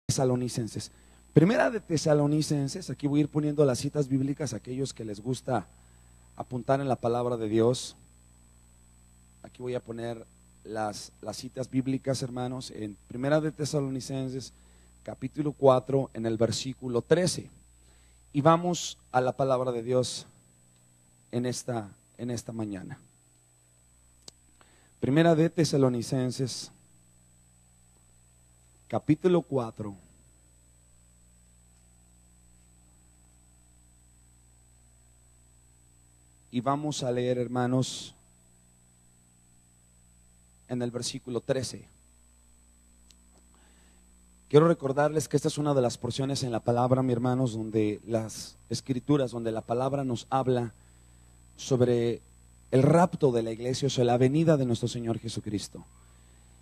Tesalonicenses. Primera de Tesalonicenses, aquí voy a ir poniendo las citas bíblicas a aquellos que les gusta apuntar en la palabra de Dios. Aquí voy a poner las citas bíblicas, hermanos, en Primera de Tesalonicenses, capítulo 4, en el versículo 13. Y vamos a la palabra de Dios en esta mañana. Primera de Tesalonicenses, capítulo 4. Y vamos a leer, hermanos, en el versículo 13. Quiero recordarles que esta es una de las porciones en la palabra, mis hermanos, donde las escrituras, donde la palabra nos habla sobre el rapto de la iglesia, o sea, la venida de nuestro Señor Jesucristo.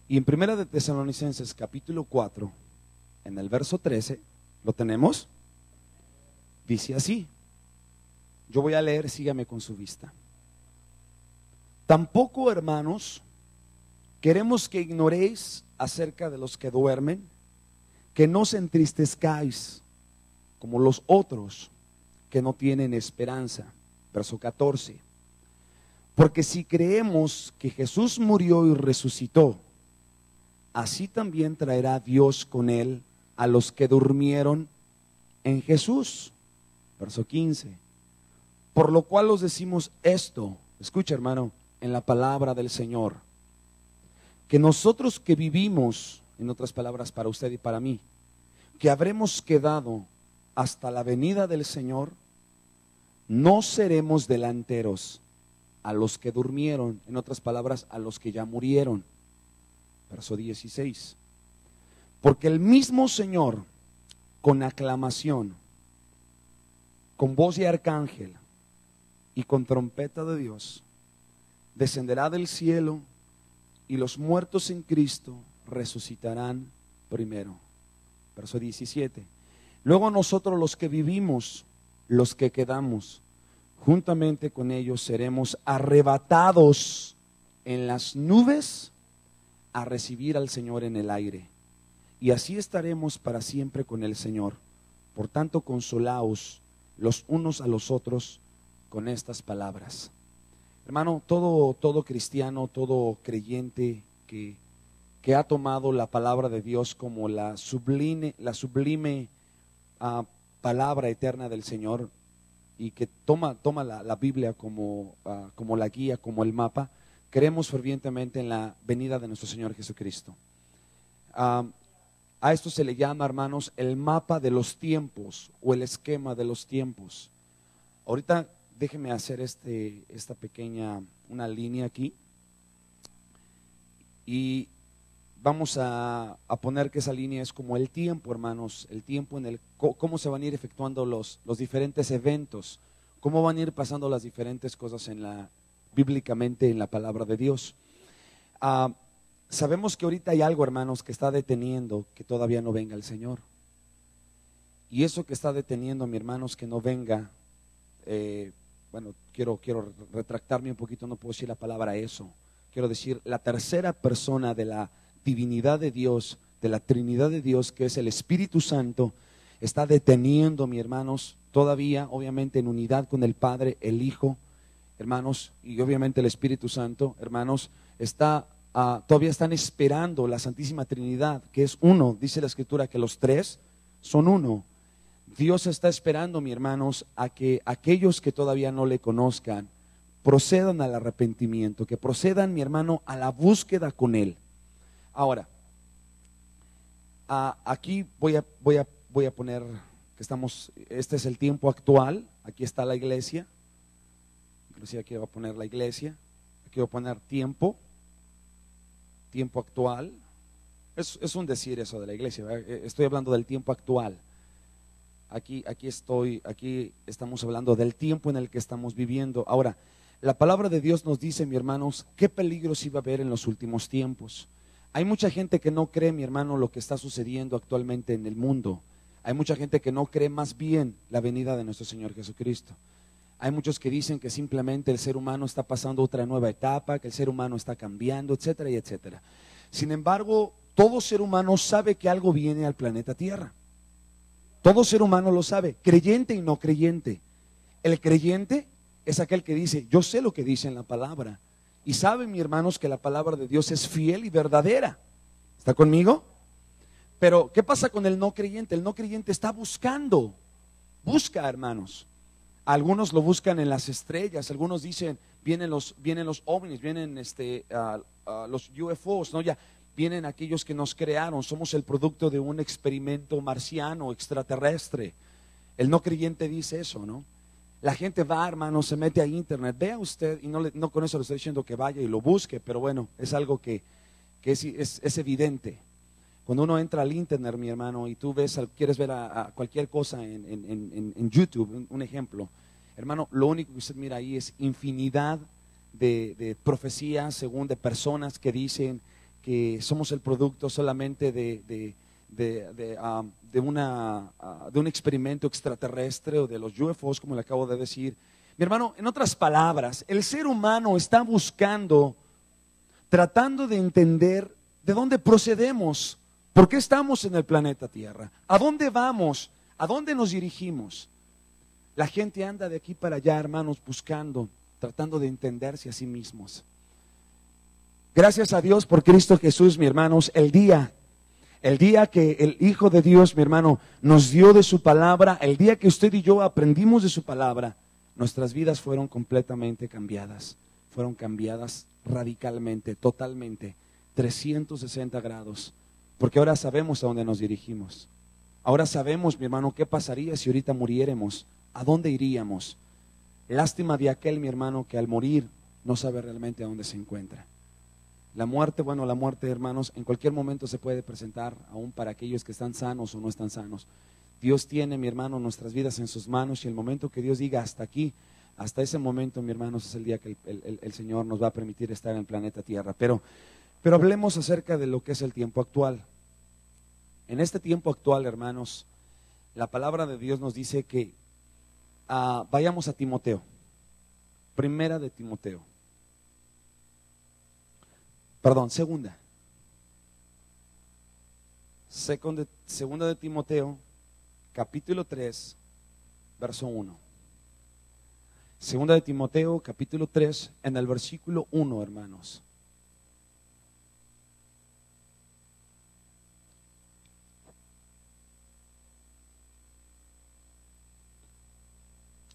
Y en Primera de Tesalonicenses, capítulo 4, en el verso 13, ¿lo tenemos? Dice así. Yo voy a leer, sígame con su vista. Tampoco, hermanos, queremos que ignoréis acerca de los que duermen, que no se entristezcáis como los otros que no tienen esperanza. Verso 14. Porque si creemos que Jesús murió y resucitó, así también traerá Dios con él a los que durmieron en Jesús. Verso 15. Por lo cual os decimos esto, escucha, hermano, en la palabra del Señor, que nosotros que vivimos, en otras palabras para usted y para mí, que habremos quedado hasta la venida del Señor, no seremos delanteros a los que durmieron, en otras palabras, a los que ya murieron. Verso 16. Porque el mismo Señor, con aclamación, con voz de arcángel y con trompeta de Dios, descenderá del cielo, y los muertos en Cristo resucitarán primero. Verso 17. Luego nosotros los que vivimos, los que quedamos, juntamente con ellos seremos arrebatados en las nubes a recibir al Señor en el aire. Y así estaremos para siempre con el Señor. Por tanto, consolaos los unos a los otros con estas palabras. Hermano, todo cristiano, todo creyente que ha tomado la palabra de Dios como la sublime palabra eterna del Señor, y que toma la Biblia como la guía, como el mapa, creemos fervientemente en la venida de nuestro Señor Jesucristo. A esto se le llama, hermanos, el mapa de los tiempos o el esquema de los tiempos. Ahorita déjeme hacer esta pequeña, una línea aquí, y vamos a poner que esa línea es como el tiempo, hermanos, el tiempo en el cómo se van a ir efectuando los diferentes eventos, cómo van a ir pasando las diferentes cosas bíblicamente en la palabra de Dios. Sabemos que ahorita hay algo, hermanos, que está deteniendo que todavía no venga el Señor. Y eso que está deteniendo, mis hermanos, que no venga, quiero retractarme un poquito, no puedo decir la palabra eso. Quiero decir, la tercera persona de la divinidad de Dios, de la Trinidad de Dios, que es el Espíritu Santo, está deteniendo, mis hermanos, todavía, obviamente en unidad con el Padre, el Hijo, hermanos, y obviamente el Espíritu Santo, hermanos, todavía están esperando la Santísima Trinidad, que es uno. Dice la Escritura que los tres son uno. Dios está esperando, mis hermanos, a que aquellos que todavía no le conozcan procedan al arrepentimiento, que procedan, mi hermano, a la búsqueda con Él. Ahora, aquí voy a poner que este es el tiempo actual. Aquí está la iglesia, inclusive aquí voy a poner la iglesia, aquí voy a poner tiempo actual. Es un decir eso de la iglesia, ¿verdad? Estoy hablando del tiempo actual. Aquí estamos hablando del tiempo en el que estamos viviendo. Ahora, la palabra de Dios nos dice, mis hermanos, qué peligros iba a haber en los últimos tiempos. Hay mucha gente que no cree, mi hermano, lo que está sucediendo actualmente en el mundo. Hay mucha gente que no cree más bien la venida de nuestro Señor Jesucristo. Hay muchos que dicen que simplemente el ser humano está pasando otra nueva etapa, que el ser humano está cambiando, etcétera y etcétera. Sin embargo, todo ser humano sabe que algo viene al planeta Tierra. Todo ser humano lo sabe, creyente y no creyente. El creyente es aquel que dice, yo sé lo que dice en la palabra. Y saben, mis hermanos, que la palabra de Dios es fiel y verdadera. ¿Está conmigo? Pero, ¿qué pasa con el no creyente? El no creyente está buscando, busca, hermanos. Algunos lo buscan en las estrellas, algunos dicen, vienen los ovnis, vienen los UFOs, ¿no? Ya vienen aquellos que nos crearon, somos el producto de un experimento marciano, extraterrestre. El no creyente dice eso, ¿no? La gente va, hermano, se mete a internet, vea usted, y no con eso le estoy diciendo que vaya y lo busque, pero bueno, es algo que es evidente. Cuando uno entra al internet, mi hermano, y tú quieres ver a cualquier cosa en YouTube, un ejemplo, hermano, lo único que usted mira ahí es infinidad de profecías, según de personas que dicen que somos el producto solamente de un experimento extraterrestre o de los UFOs, como le acabo de decir. Mi hermano, en otras palabras, el ser humano está buscando, tratando de entender de dónde procedemos, por qué estamos en el planeta Tierra, a dónde vamos, a dónde nos dirigimos. La gente anda de aquí para allá, hermanos, buscando, tratando de entenderse a sí mismos. Gracias a Dios por Cristo Jesús, mi hermanos, el día que el Hijo de Dios, mi hermano, nos dio de su palabra, el día que usted y yo aprendimos de su palabra, nuestras vidas fueron completamente cambiadas. Fueron cambiadas radicalmente, totalmente, 360 grados. Porque ahora sabemos a dónde nos dirigimos. Ahora sabemos, mi hermano, qué pasaría si ahorita muriéramos, a dónde iríamos. Lástima de aquel, mi hermano, que al morir no sabe realmente a dónde se encuentra. La muerte, bueno, la muerte, hermanos, en cualquier momento se puede presentar, aún para aquellos que están sanos o no están sanos. Dios tiene, mi hermano, nuestras vidas en sus manos, y el momento que Dios diga hasta aquí, hasta ese momento, mi hermanos, es el día que el Señor nos va a permitir estar en el planeta Tierra. Pero hablemos acerca de lo que es el tiempo actual. En este tiempo actual, hermanos, la palabra de Dios nos dice que vayamos a Timoteo, segunda de Timoteo, capítulo 3, verso 1. Segunda de Timoteo, capítulo 3, en el versículo 1, hermanos.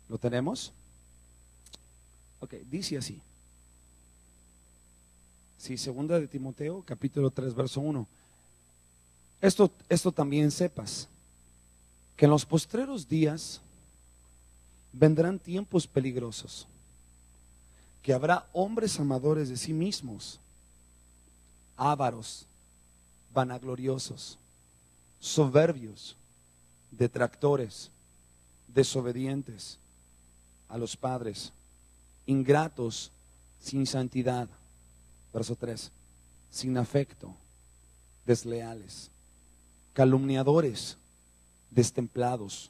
¿Lo tenemos? Ok, dice así. Sí, segunda de Timoteo, capítulo 3, verso 1. Esto también sepas, que en los postreros días vendrán tiempos peligrosos, que habrá hombres amadores de sí mismos, ávaros, vanagloriosos, soberbios, detractores, desobedientes a los padres, ingratos, sin santidad. Verso 3, sin afecto, desleales, calumniadores, destemplados,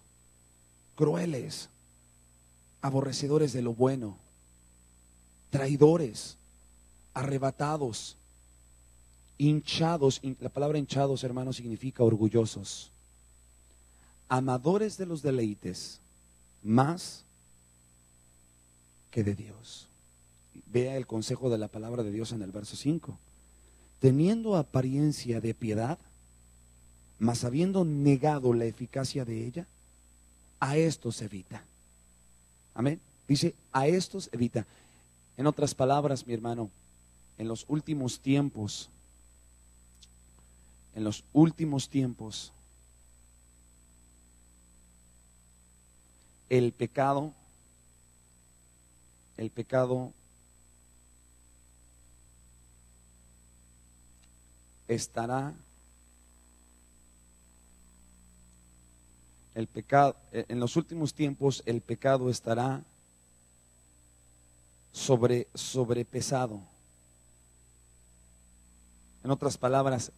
crueles, aborrecedores de lo bueno, traidores, arrebatados, hinchados. La palabra hinchados, hermanos, significa orgullosos, amadores de los deleites más que de Dios. Vea el consejo de la palabra de Dios en el verso 5. Teniendo apariencia de piedad, mas habiendo negado la eficacia de ella, a estos evita. Amén. Dice, a estos evita. En otras palabras, mi hermano, en los últimos tiempos, el pecado estará, en los últimos tiempos el pecado estará sobrepesado. En otras palabras,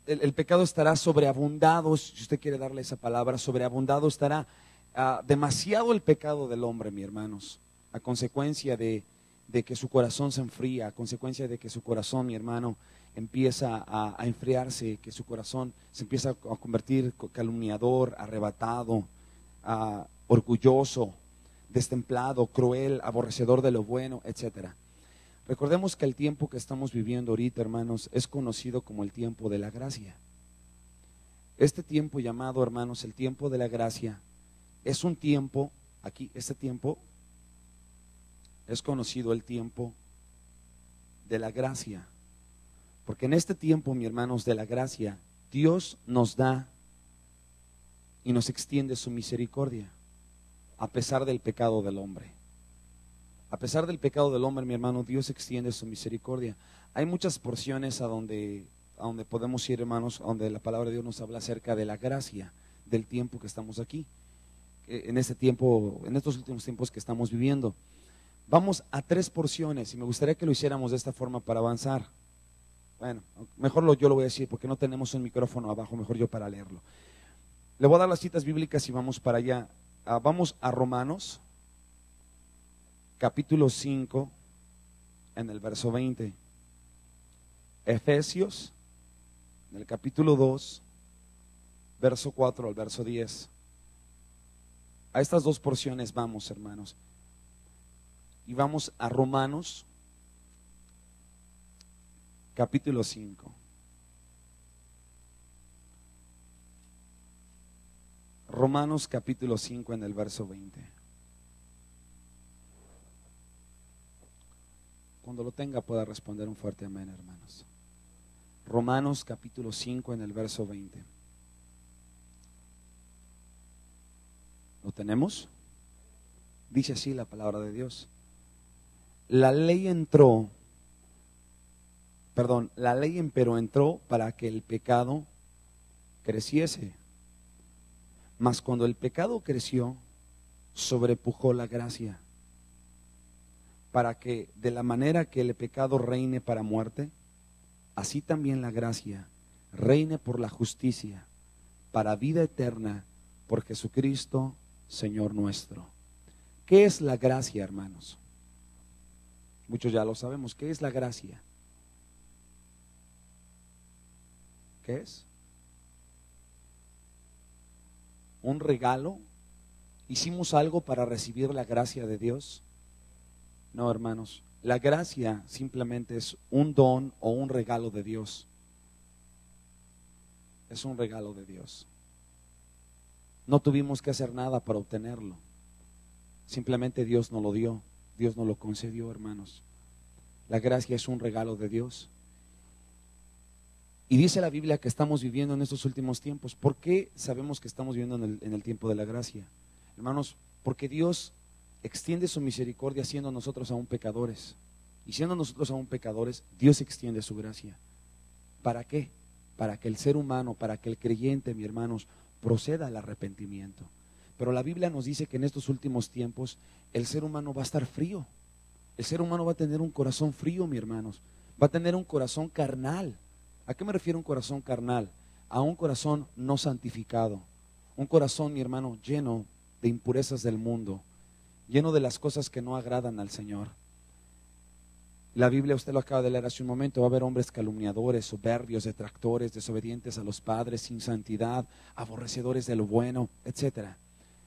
el pecado estará sobreabundado, si usted quiere darle esa palabra, sobreabundado estará demasiado el pecado del hombre, mis hermanos, a consecuencia de de que su corazón se enfría, a consecuencia de que su corazón, mi hermano, empieza a enfriarse, que su corazón se empieza a convertir calumniador, arrebatado, orgulloso, destemplado, cruel, aborrecedor de lo bueno, etcétera. Recordemos que el tiempo que estamos viviendo ahorita, hermanos, es conocido como el tiempo de la gracia. Este tiempo llamado, hermanos, el tiempo de la gracia, es un tiempo, aquí, este tiempo es conocido el tiempo de la gracia. Porque en este tiempo, mis hermanos, de la gracia, Dios nos da y nos extiende su misericordia, a pesar del pecado del hombre. A pesar del pecado del hombre, mi hermano, Dios extiende su misericordia. Hay muchas porciones a donde podemos ir, hermanos, donde la palabra de Dios nos habla acerca de la gracia del tiempo que estamos aquí, en este tiempo, en estos últimos tiempos que estamos viviendo. Vamos a 3 porciones y me gustaría que lo hiciéramos de esta forma para avanzar. Bueno, mejor yo lo voy a decir porque no tenemos un micrófono abajo, mejor yo para leerlo. Le voy a dar las citas bíblicas y vamos para allá. Vamos a Romanos, capítulo 5, en el verso 20. Efesios, en el capítulo 2, verso 4 al verso 10. A estas 2 porciones vamos, hermanos. Y vamos a Romanos, capítulo 5. Romanos capítulo 5 en el verso 20. Cuando lo tenga pueda responder un fuerte amén, hermanos. Romanos capítulo 5 en el verso 20. ¿Lo tenemos? Dice así la palabra de Dios. La ley empero entró para que el pecado creciese. Mas cuando el pecado creció, sobrepujó la gracia, para que de la manera que el pecado reine para muerte, así también la gracia reine por la justicia, para vida eterna, por Jesucristo, Señor nuestro. ¿Qué es la gracia, hermanos? Muchos ya lo sabemos. ¿Qué es la gracia? ¿Qué es? ¿Un regalo? ¿Hicimos algo para recibir la gracia de Dios? No, hermanos. La gracia simplemente es un don o un regalo de Dios. Es un regalo de Dios. No tuvimos que hacer nada para obtenerlo. Simplemente Dios nos lo dio. Dios nos lo concedió, hermanos. La gracia es un regalo de Dios. Y dice la Biblia que estamos viviendo en estos últimos tiempos. ¿Por qué sabemos que estamos viviendo en el tiempo de la gracia? Hermanos, porque Dios extiende su misericordia siendo nosotros aún pecadores. Y siendo nosotros aún pecadores, Dios extiende su gracia. ¿Para qué? Para que el ser humano, para que el creyente, mis hermanos, proceda al arrepentimiento. Pero la Biblia nos dice que en estos últimos tiempos el ser humano va a estar frío. El ser humano va a tener un corazón frío, mis hermanos. Va a tener un corazón carnal. ¿A qué me refiero un corazón carnal? A un corazón no santificado. Un corazón, mi hermano, lleno de impurezas del mundo, lleno de las cosas que no agradan al Señor. La Biblia, usted lo acaba de leer hace un momento, va a haber hombres calumniadores, soberbios, detractores, desobedientes a los padres, sin santidad, aborrecedores de lo bueno, etcétera.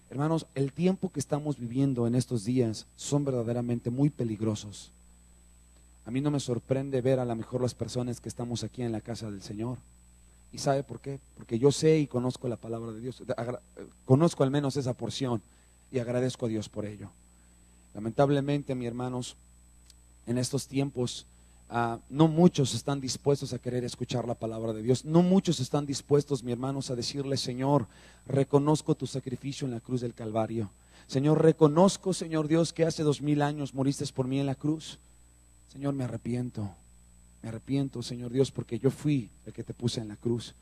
Hermanos, el tiempo que estamos viviendo en estos días son verdaderamente muy peligrosos. A mí no me sorprende ver a lo mejor las personas que estamos aquí en la casa del Señor. ¿Y sabe por qué? Porque yo sé y conozco la palabra de Dios. Conozco al menos esa porción y agradezco a Dios por ello. Lamentablemente, mis hermanos, en estos tiempos no muchos están dispuestos a querer escuchar la palabra de Dios. No muchos están dispuestos, mis hermanos, a decirle: Señor, reconozco tu sacrificio en la cruz del Calvario. Señor, reconozco, Señor Dios, que hace 2000 años moriste por mí en la cruz. Señor, me arrepiento, Señor Dios, porque yo fui el que te puse en la cruz.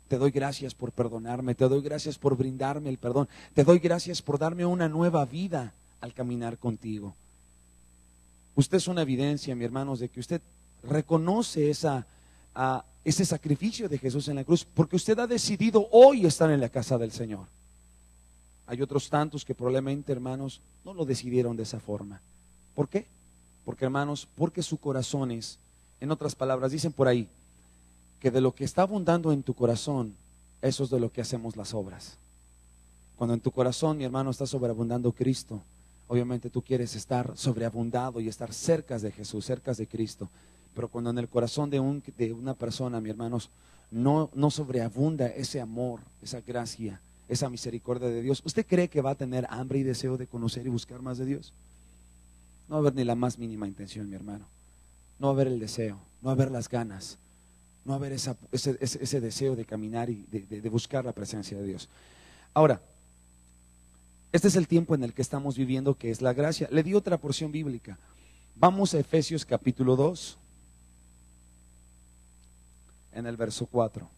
Te doy gracias por perdonarme, te doy gracias por brindarme el perdón, te doy gracias por darme una nueva vida al caminar contigo. Usted es una evidencia, mis hermanos, de que usted reconoce ese sacrificio de Jesús en la cruz, porque usted ha decidido hoy estar en la casa del Señor. Hay otros tantos que probablemente, hermanos, no lo decidieron de esa forma. ¿Por qué? Porque hermanos, porque su corazón es, en otras palabras, dicen por ahí, que de lo que está abundando en tu corazón, eso es de lo que hacemos las obras. Cuando en tu corazón, mi hermano, está sobreabundando Cristo, obviamente tú quieres estar sobreabundado y estar cerca de Jesús, cerca de Cristo. Pero cuando en el corazón de una persona, mi hermanos, no sobreabunda ese amor, esa gracia, esa misericordia de Dios, ¿usted cree que va a tener hambre y deseo de conocer y buscar más de Dios? No va a haber ni la más mínima intención, mi hermano. No va a haber el deseo, no va a haber las ganas, no va a haber ese deseo de caminar y de buscar la presencia de Dios. Ahora, este es el tiempo en el que estamos viviendo, que es la gracia. Le di otra porción bíblica. Vamos a Efesios capítulo 2, en el verso 4.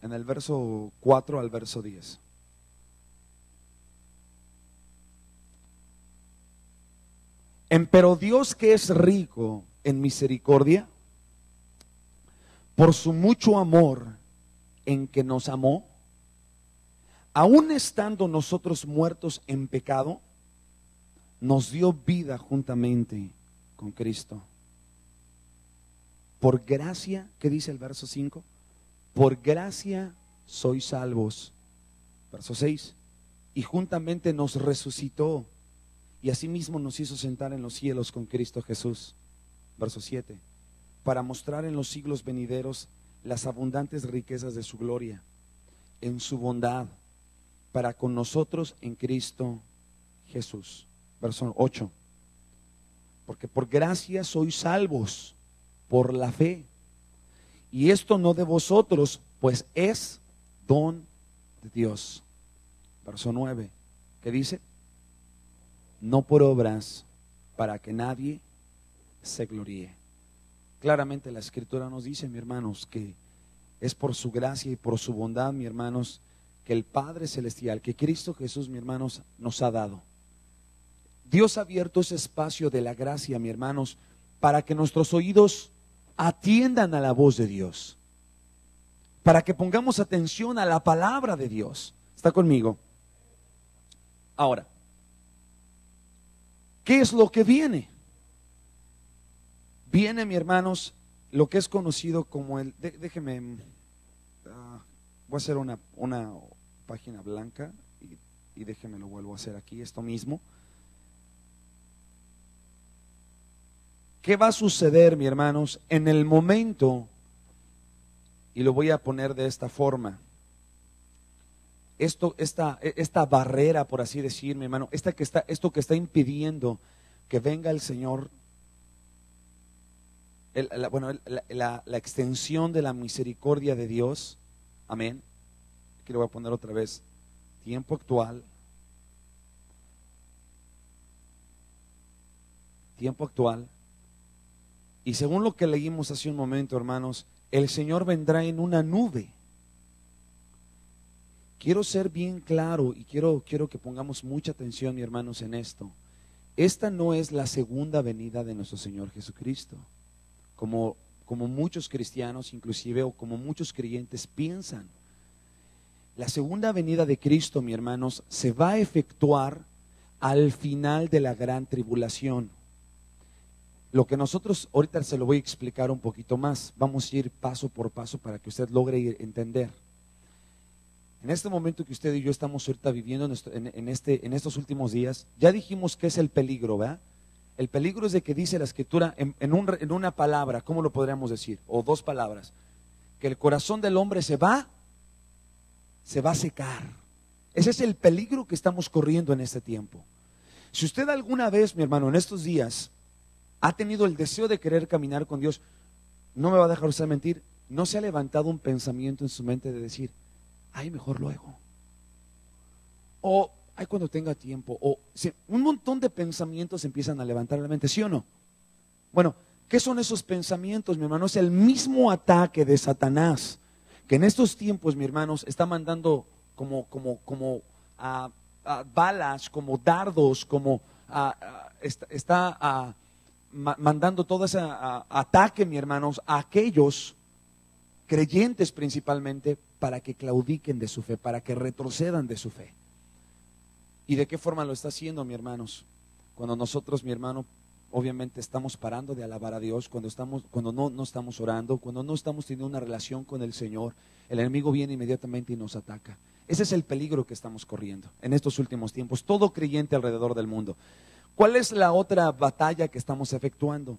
En el verso 4 al verso 10. Empero Dios, que es rico en misericordia, por su mucho amor en que nos amó, aun estando nosotros muertos en pecado, nos dio vida juntamente con Cristo. Por gracia, ¿qué dice el verso 5? Por gracia sois salvos. Verso 6. Y juntamente nos resucitó y asimismo nos hizo sentar en los cielos con Cristo Jesús. Verso 7. Para mostrar en los siglos venideros las abundantes riquezas de su gloria, en su bondad, para con nosotros en Cristo Jesús. Verso 8. Porque por gracia sois salvos por la fe. Y esto no de vosotros, pues es don de Dios. Verso 9. ¿Qué dice? No por obras, para que nadie se gloríe. Claramente la Escritura nos dice, mi hermanos, que es por su gracia y por su bondad, mi hermanos, que el Padre Celestial, que Cristo Jesús, mi hermanos, nos ha dado. Dios ha abierto ese espacio de la gracia, mi hermanos, para que nuestros oídos atiendan a la voz de Dios, para que pongamos atención a la palabra de Dios. ¿Está conmigo? Ahora, ¿qué es lo que viene? Viene, mi hermanos, lo que es conocido como déjeme, voy a hacer una página blanca y déjeme lo vuelvo a hacer aquí, esto mismo. ¿Qué va a suceder, mi hermanos, en el momento? Y lo voy a poner de esta forma. Esta barrera, por así decir, mi hermano, esto que está impidiendo que venga el Señor, la extensión de la misericordia de Dios. Amén. Aquí lo voy a poner otra vez. Tiempo actual. Tiempo actual. Y según lo que leímos hace un momento, hermanos, el Señor vendrá en una nube. Quiero ser bien claro y quiero que pongamos mucha atención, mi hermanos, en esto. Esta no es la segunda venida de nuestro Señor Jesucristo, como muchos cristianos inclusive, o como muchos creyentes piensan. La segunda venida de Cristo, mi hermanos, se va a efectuar al final de la gran tribulación. Lo que nosotros, ahorita se lo voy a explicar un poquito más, vamos a ir paso por paso para que usted logre entender. En este momento que usted y yo estamos ahorita viviendo en estos últimos días, ya dijimos que es el peligro, ¿verdad? El peligro es de que dice la Escritura en una palabra, ¿cómo lo podríamos decir? O dos palabras, que el corazón del hombre se va a secar. Ese es el peligro que estamos corriendo en este tiempo. Si usted alguna vez, mi hermano, en estos días ha tenido el deseo de querer caminar con Dios, no me va a dejar usted mentir, no se ha levantado un pensamiento en su mente de decir, ay, mejor luego, o ay, cuando tenga tiempo, o un montón de pensamientos empiezan a levantar la mente, ¿sí o no? Bueno, ¿qué son esos pensamientos, mi hermano? Es el mismo ataque de Satanás, que en estos tiempos, mi hermanos, está mandando como balas, como dardos, mandando todo ese ataque, mi hermanos, a aquellos creyentes principalmente, para que claudiquen de su fe, para que retrocedan de su fe. ¿Y de qué forma lo está haciendo, mi hermanos? Cuando nosotros, mi hermano, obviamente estamos parando de alabar a Dios, cuando no estamos orando, cuando no estamos teniendo una relación con el Señor, el enemigo viene inmediatamente y nos ataca. Ese es el peligro que estamos corriendo en estos últimos tiempos, todo creyente alrededor del mundo. ¿Cuál es la otra batalla que estamos efectuando?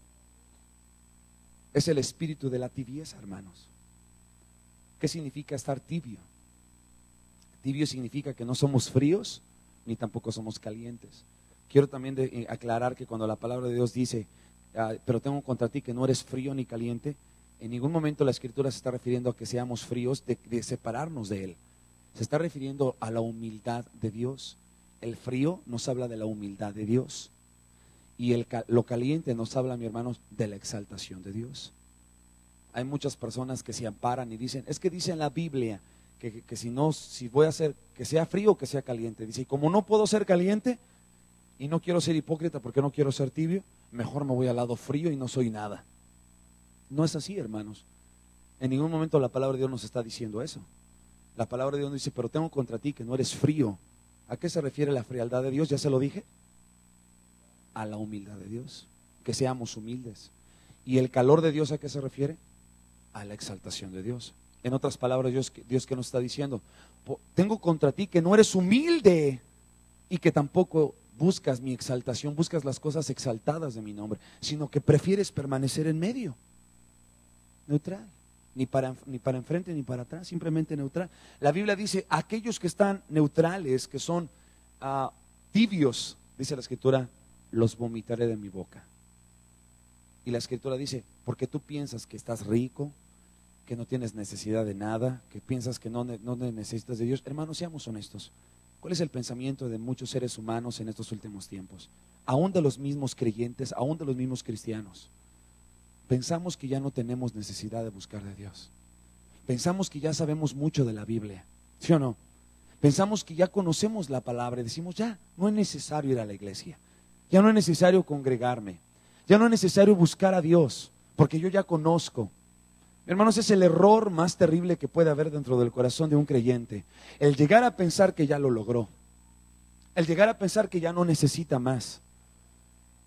Es el espíritu de la tibieza, hermanos. ¿Qué significa estar tibio? Tibio significa que no somos fríos ni tampoco somos calientes. Quiero también aclarar que cuando la palabra de Dios dice, pero tengo contra ti que no eres frío ni caliente, en ningún momento la Escritura se está refiriendo a que seamos fríos, de separarnos de Él. Se está refiriendo a la humildad de Dios. El frío nos habla de la humildad de Dios. Y lo caliente nos habla, mi hermanos, de la exaltación de Dios. Hay muchas personas que se amparan y dicen, es que dice en la Biblia que si voy a hacer que sea frío o que sea caliente. Dice, y como no puedo ser caliente y no quiero ser hipócrita porque no quiero ser tibio, mejor me voy al lado frío y no soy nada. No es así, hermanos. En ningún momento la palabra de Dios nos está diciendo eso. La palabra de Dios dice, pero tengo contra ti que no eres frío. ¿A qué se refiere la frialdad de Dios? Ya se lo dije. A la humildad de Dios. Que seamos humildes. ¿Y el calor de Dios a qué se refiere? A la exaltación de Dios. En otras palabras, Dios que nos está diciendo, tengo contra ti que no eres humilde y que tampoco buscas mi exaltación, buscas las cosas exaltadas de mi nombre, sino que prefieres permanecer en medio. Neutral. Ni para enfrente ni para atrás, simplemente neutral. La Biblia dice, aquellos que están neutrales, que son tibios, dice la Escritura, los vomitaré de mi boca. Y la Escritura dice, porque tú piensas que estás rico, que no tienes necesidad de nada, que piensas que no necesitas de Dios. Hermanos, seamos honestos. ¿Cuál es el pensamiento de muchos seres humanos en estos últimos tiempos? Aún de los mismos creyentes, aún de los mismos cristianos. Pensamos que ya no tenemos necesidad de buscar de Dios. Pensamos que ya sabemos mucho de la Biblia, ¿sí o no? Pensamos que ya conocemos la palabra y decimos, ya no es necesario ir a la iglesia, ya no es necesario congregarme, ya no es necesario buscar a Dios, porque yo ya conozco. Hermanos, es el error más terrible que puede haber dentro del corazón de un creyente, el llegar a pensar que ya lo logró, el llegar a pensar que ya no necesita más.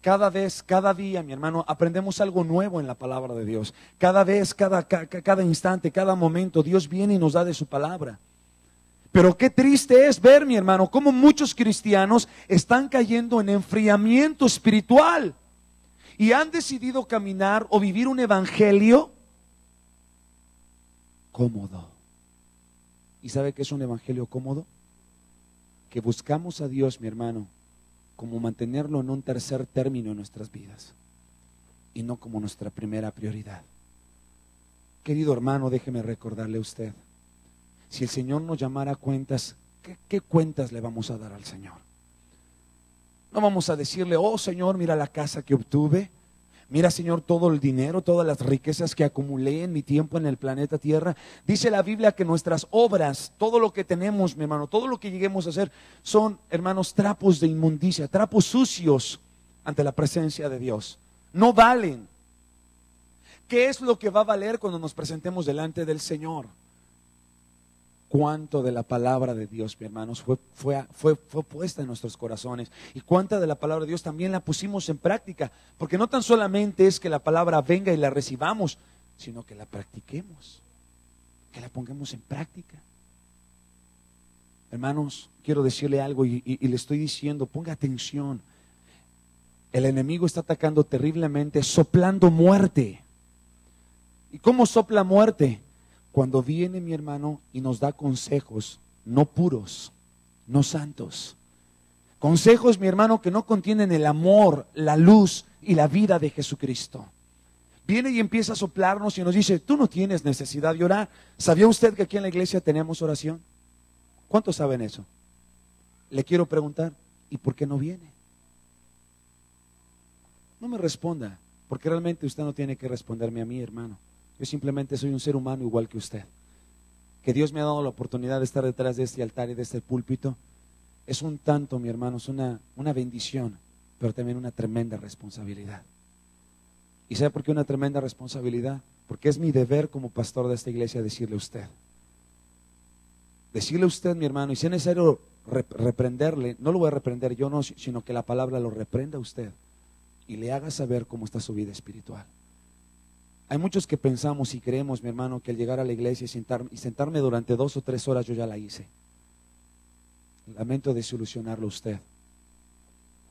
Cada vez, cada día, mi hermano, aprendemos algo nuevo en la palabra de Dios. Cada vez, cada instante, cada momento, Dios viene y nos da de su palabra. Pero qué triste es ver, mi hermano, cómo muchos cristianos están cayendo en enfriamiento espiritual y han decidido caminar o vivir un evangelio cómodo. ¿Y sabe qué es un evangelio cómodo? Que buscamos a Dios, mi hermano, como mantenerlo en un tercer término en nuestras vidas y no como nuestra primera prioridad. Querido hermano, déjeme recordarle a usted, si el Señor nos llamara a cuentas, ¿qué cuentas le vamos a dar al Señor? No vamos a decirle, oh Señor, mira la casa que obtuve, mira Señor todo el dinero, todas las riquezas que acumulé en mi tiempo en el planeta Tierra. Dice la Biblia que nuestras obras, todo lo que tenemos, mi hermano, todo lo que lleguemos a hacer son, hermanos, trapos de inmundicia, trapos sucios ante la presencia de Dios. No valen. ¿Qué es lo que va a valer cuando nos presentemos delante del Señor? Cuánto de la palabra de Dios, mi hermanos, fue puesta en nuestros corazones, y cuánta de la palabra de Dios también la pusimos en práctica, porque no tan solamente es que la palabra venga y la recibamos, sino que la practiquemos, que la pongamos en práctica. Hermanos, quiero decirle algo y le estoy diciendo, ponga atención. El enemigo está atacando terriblemente, soplando muerte. ¿Y cómo sopla muerte? Cuando viene, mi hermano, y nos da consejos no puros, no santos. Consejos, mi hermano, que no contienen el amor, la luz y la vida de Jesucristo. Viene y empieza a soplarnos y nos dice, tú no tienes necesidad de orar. ¿Sabía usted que aquí en la iglesia tenemos oración? ¿Cuántos saben eso? Le quiero preguntar, ¿y por qué no viene? No me responda, porque realmente usted no tiene que responderme a mí, hermano. Yo simplemente soy un ser humano igual que usted. Que Dios me ha dado la oportunidad de estar detrás de este altar y de este púlpito es un tanto, mi hermano, es una bendición, pero también una tremenda responsabilidad. ¿Y sabe por qué una tremenda responsabilidad? Porque es mi deber como pastor de esta iglesia decirle a usted, mi hermano, y si es necesario reprenderle, no lo voy a reprender yo, no, sino que la palabra lo reprenda a usted y le haga saber cómo está su vida espiritual. Hay muchos que pensamos y creemos, mi hermano, que al llegar a la iglesia y sentarme durante 2 o 3 horas yo ya la hice. Lamento desilusionarlo a usted.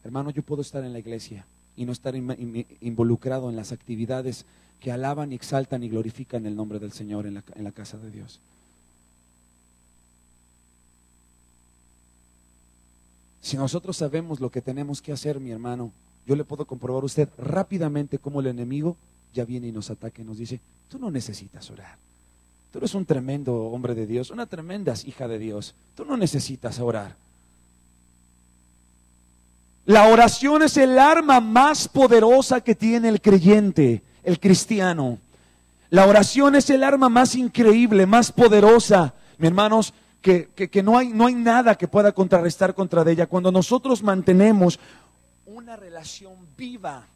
Hermano, yo puedo estar en la iglesia y no estar involucrado en las actividades que alaban, exaltan y glorifican el nombre del Señor en la casa de Dios. Si nosotros sabemos lo que tenemos que hacer, mi hermano, yo le puedo comprobar a usted rápidamente cómo el enemigo ya viene y nos ataca y nos dice: tú no necesitas orar, tú eres un tremendo hombre de Dios, una tremenda hija de Dios, tú no necesitas orar. La oración es el arma más poderosa que tiene el creyente, el cristiano. La oración es el arma más increíble, más poderosa, mis hermanos, que no hay nada que pueda contrarrestar contra ella. Cuando nosotros mantenemos una relación viva,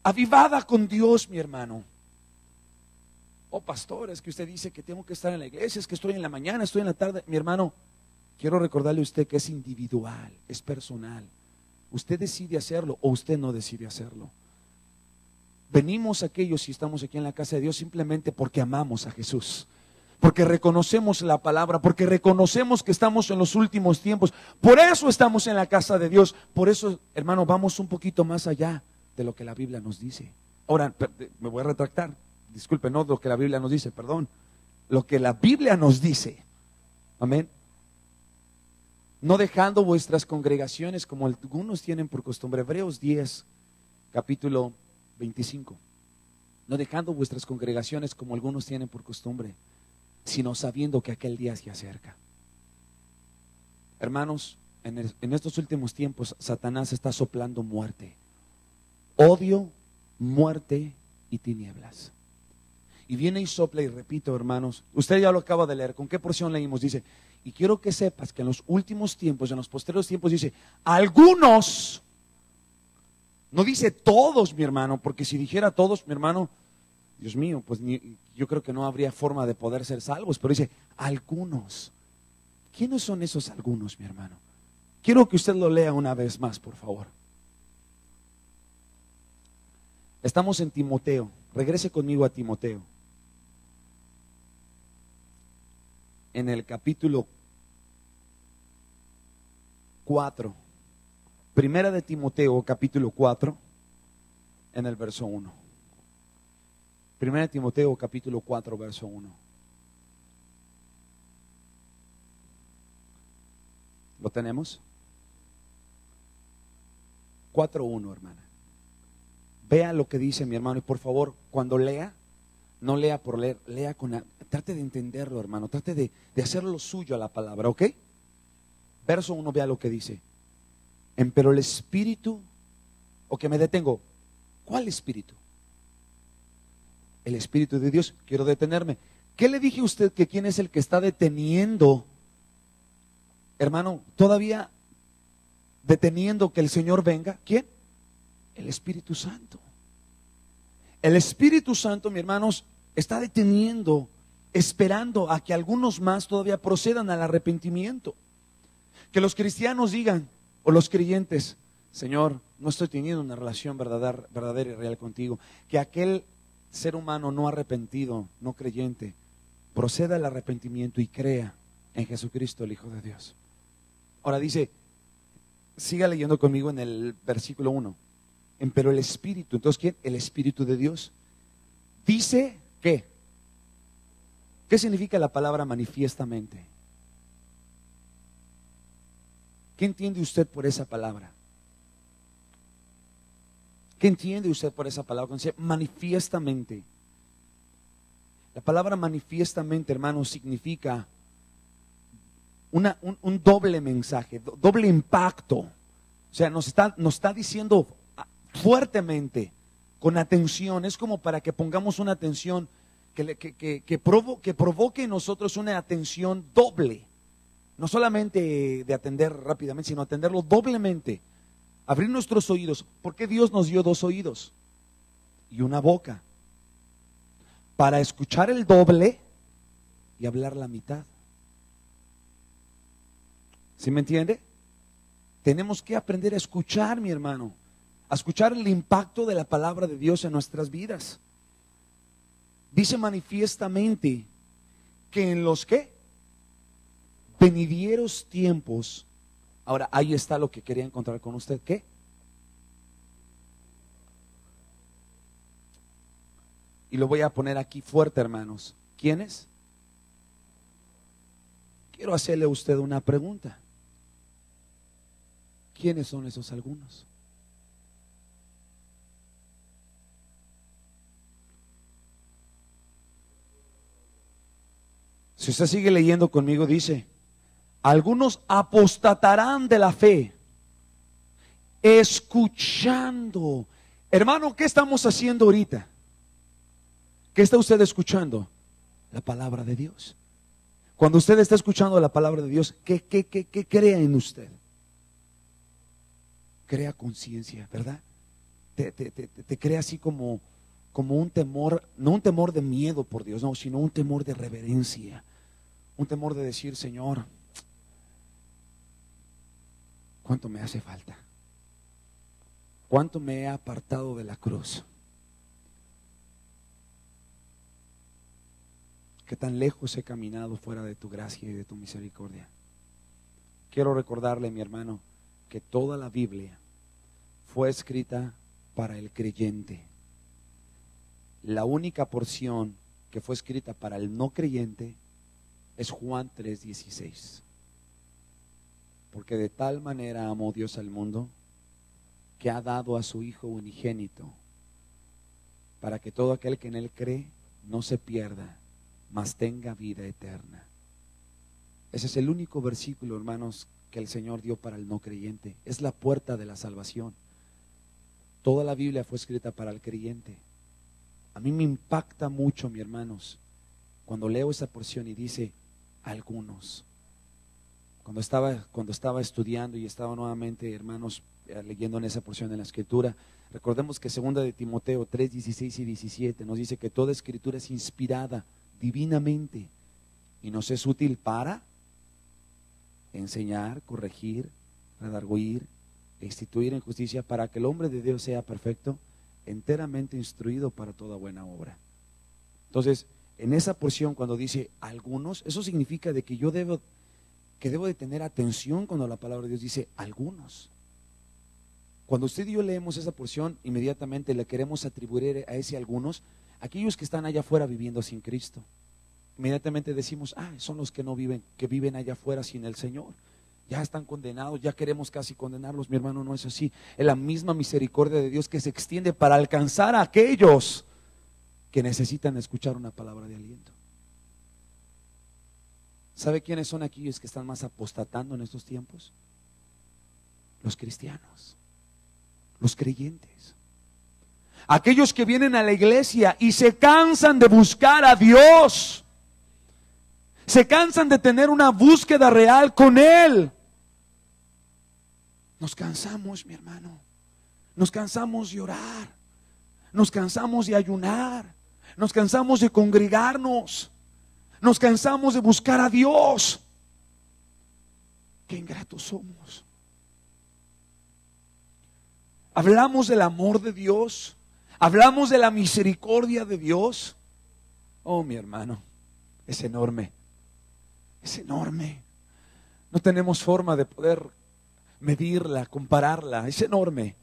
avivada con Dios, mi hermano. Oh, pastor, es que usted dice que tengo que estar en la iglesia, es que estoy en la mañana, estoy en la tarde. Mi hermano, quiero recordarle a usted que es individual, es personal. Usted decide hacerlo o usted no decide hacerlo. Venimos aquellos, si estamos aquí en la casa de Dios, simplemente porque amamos a Jesús, porque reconocemos la palabra, porque reconocemos que estamos en los últimos tiempos. Por eso estamos en la casa de Dios. Por eso, hermano, vamos un poquito más allá de lo que la Biblia nos dice. Ahora, me voy a retractar. Disculpe, no lo que la Biblia nos dice, perdón. Lo que la Biblia nos dice. Amén. No dejando vuestras congregaciones como algunos tienen por costumbre. Hebreos 10, capítulo 25. No dejando vuestras congregaciones como algunos tienen por costumbre, sino sabiendo que aquel día se acerca. Hermanos, en estos últimos tiempos Satanás está soplando muerte, odio, muerte y tinieblas. Y viene y sopla, y repito, hermanos, usted ya lo acaba de leer. ¿Con qué porción leímos? Dice: y quiero que sepas que en los últimos tiempos, en los posteriores tiempos, dice algunos. No dice todos, mi hermano, porque si dijera todos, mi hermano, Dios mío, pues yo creo que no habría forma de poder ser salvos. Pero dice algunos. ¿Quiénes son esos algunos, mi hermano? Quiero que usted lo lea una vez más, por favor. Estamos en Timoteo. Regrese conmigo a Timoteo. En el capítulo 4. Primera de Timoteo, capítulo 4, en el verso 1. Primera de Timoteo, capítulo 4, verso 1. ¿Lo tenemos? 4:1, hermana. Vea lo que dice, mi hermano, y por favor, cuando lea, no lea por leer, lea trate de entenderlo, hermano, trate de hacerlo suyo a la palabra, ¿ok? Verso 1, vea lo que dice. Pero el Espíritu, me detengo. ¿Cuál Espíritu? El Espíritu de Dios. Quiero detenerme. ¿Qué le dije a usted? Que quién es el que está deteniendo, hermano, todavía deteniendo que el Señor venga. ¿Quién? El Espíritu Santo. El Espíritu Santo, mis hermanos, está deteniendo, esperando a que algunos más todavía procedan al arrepentimiento. Que los cristianos digan, o los creyentes: Señor, no estoy teniendo una relación verdadera y real contigo. Que aquel ser humano no arrepentido, no creyente, proceda al arrepentimiento y crea en Jesucristo, el Hijo de Dios. Ahora dice, siga leyendo conmigo en el versículo 1. Pero el Espíritu, entonces ¿quién? El Espíritu de Dios. Dice que, ¿qué significa la palabra manifiestamente? ¿Qué entiende usted por esa palabra? ¿Qué entiende usted por esa palabra? Cuando dice manifiestamente. La palabra manifiestamente, hermano, significa un doble mensaje, doble impacto. O sea, nos está diciendo fuertemente, con atención. Es como para que pongamos una atención que provoque en nosotros una atención doble. No solamente de atender rápidamente, sino atenderlo doblemente. Abrir nuestros oídos. Porque Dios nos dio 2 oídos y una boca, para escuchar el doble y hablar la mitad. ¿Sí me entiende? Tenemos que aprender a escuchar, mi hermano, a escuchar el impacto de la palabra de Dios en nuestras vidas. Dice manifiestamente que en los que venideros tiempos, ahora ahí está lo que quería encontrar con usted, ¿qué? Y lo voy a poner aquí fuerte, hermanos. ¿Quiénes? Quiero hacerle a usted una pregunta. ¿Quiénes son esos algunos? Si usted sigue leyendo conmigo, dice: algunos apostatarán de la fe, escuchando. Hermano, ¿qué estamos haciendo ahorita? ¿Qué está usted escuchando? La palabra de Dios. Cuando usted está escuchando la palabra de Dios, ¿qué crea en usted? Crea conciencia, ¿verdad? Te crea así como un temor, no un temor de miedo por Dios, no, sino un temor de reverencia, un temor de decir: Señor, ¿cuánto me hace falta? ¿Cuánto me he apartado de la cruz? ¿Qué tan lejos he caminado fuera de tu gracia y de tu misericordia? Quiero recordarle, mi hermano, que toda la Biblia fue escrita para el creyente. La única porción que fue escrita para el no creyente es Juan 3:16. Porque de tal manera amó Dios al mundo, que ha dado a su Hijo unigénito, para que todo aquel que en él cree no se pierda, mas tenga vida eterna. Ese es el único versículo, hermanos, que el Señor dio para el no creyente. Es la puerta de la salvación. Toda la Biblia fue escrita para el creyente. A mí me impacta mucho, mis hermanos, cuando leo esa porción y dice algunos. Cuando estaba estudiando y estaba nuevamente, hermanos, leyendo en esa porción de la Escritura, recordemos que 2 de Timoteo 3:16 y 17 nos dice que toda Escritura es inspirada divinamente y nos es útil para enseñar, corregir, redarguir e instituir en justicia, para que el hombre de Dios sea perfecto, enteramente instruido para toda buena obra. Entonces, en esa porción cuando dice algunos, eso significa de que yo debo de tener atención cuando la palabra de Dios dice algunos. Cuando usted y yo leemos esa porción, inmediatamente le queremos atribuir a ese algunos aquellos que están allá afuera viviendo sin Cristo. Inmediatamente decimos: son los que no viven, que viven allá afuera sin el Señor. Ya están condenados, ya queremos casi condenarlos. Mi hermano, no es así. Es la misma misericordia de Dios que se extiende para alcanzar a aquellos que necesitan escuchar una palabra de aliento. ¿Sabe quiénes son aquellos que están más apostatando en estos tiempos? Los cristianos, los creyentes. Aquellos que vienen a la iglesia y se cansan de buscar a Dios, se cansan de tener una búsqueda real con Él. Nos cansamos, mi hermano. Nos cansamos de orar. Nos cansamos de ayunar. Nos cansamos de congregarnos. Nos cansamos de buscar a Dios. Qué ingratos somos. Hablamos del amor de Dios. Hablamos de la misericordia de Dios. Oh, mi hermano, es enorme. Es enorme. No tenemos forma de poder medirla, compararla. Es enorme.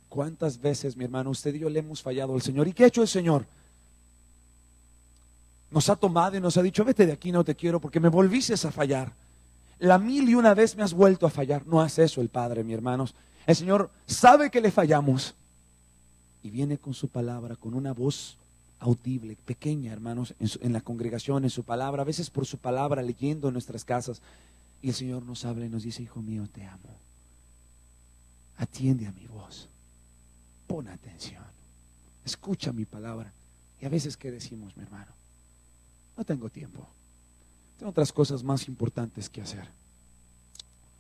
¿Cuántas veces, mi hermano, usted y yo le hemos fallado al Señor? ¿Y qué ha hecho el Señor? Nos ha tomado y nos ha dicho: vete de aquí, no te quiero porque me volviste a fallar. La 1001 vez me has vuelto a fallar. No hace eso el Padre, mi hermanos. El Señor sabe que le fallamos y viene con su palabra, con una voz audible, pequeña, hermanos, en la congregación, en su palabra, a veces por su palabra, leyendo en nuestras casas. Y el Señor nos habla y nos dice: hijo mío, te amo. Atiende a mi voz. Pon atención. Escucha mi palabra. Y a veces, ¿qué decimos, mi hermano? No tengo tiempo. Tengo otras cosas más importantes que hacer.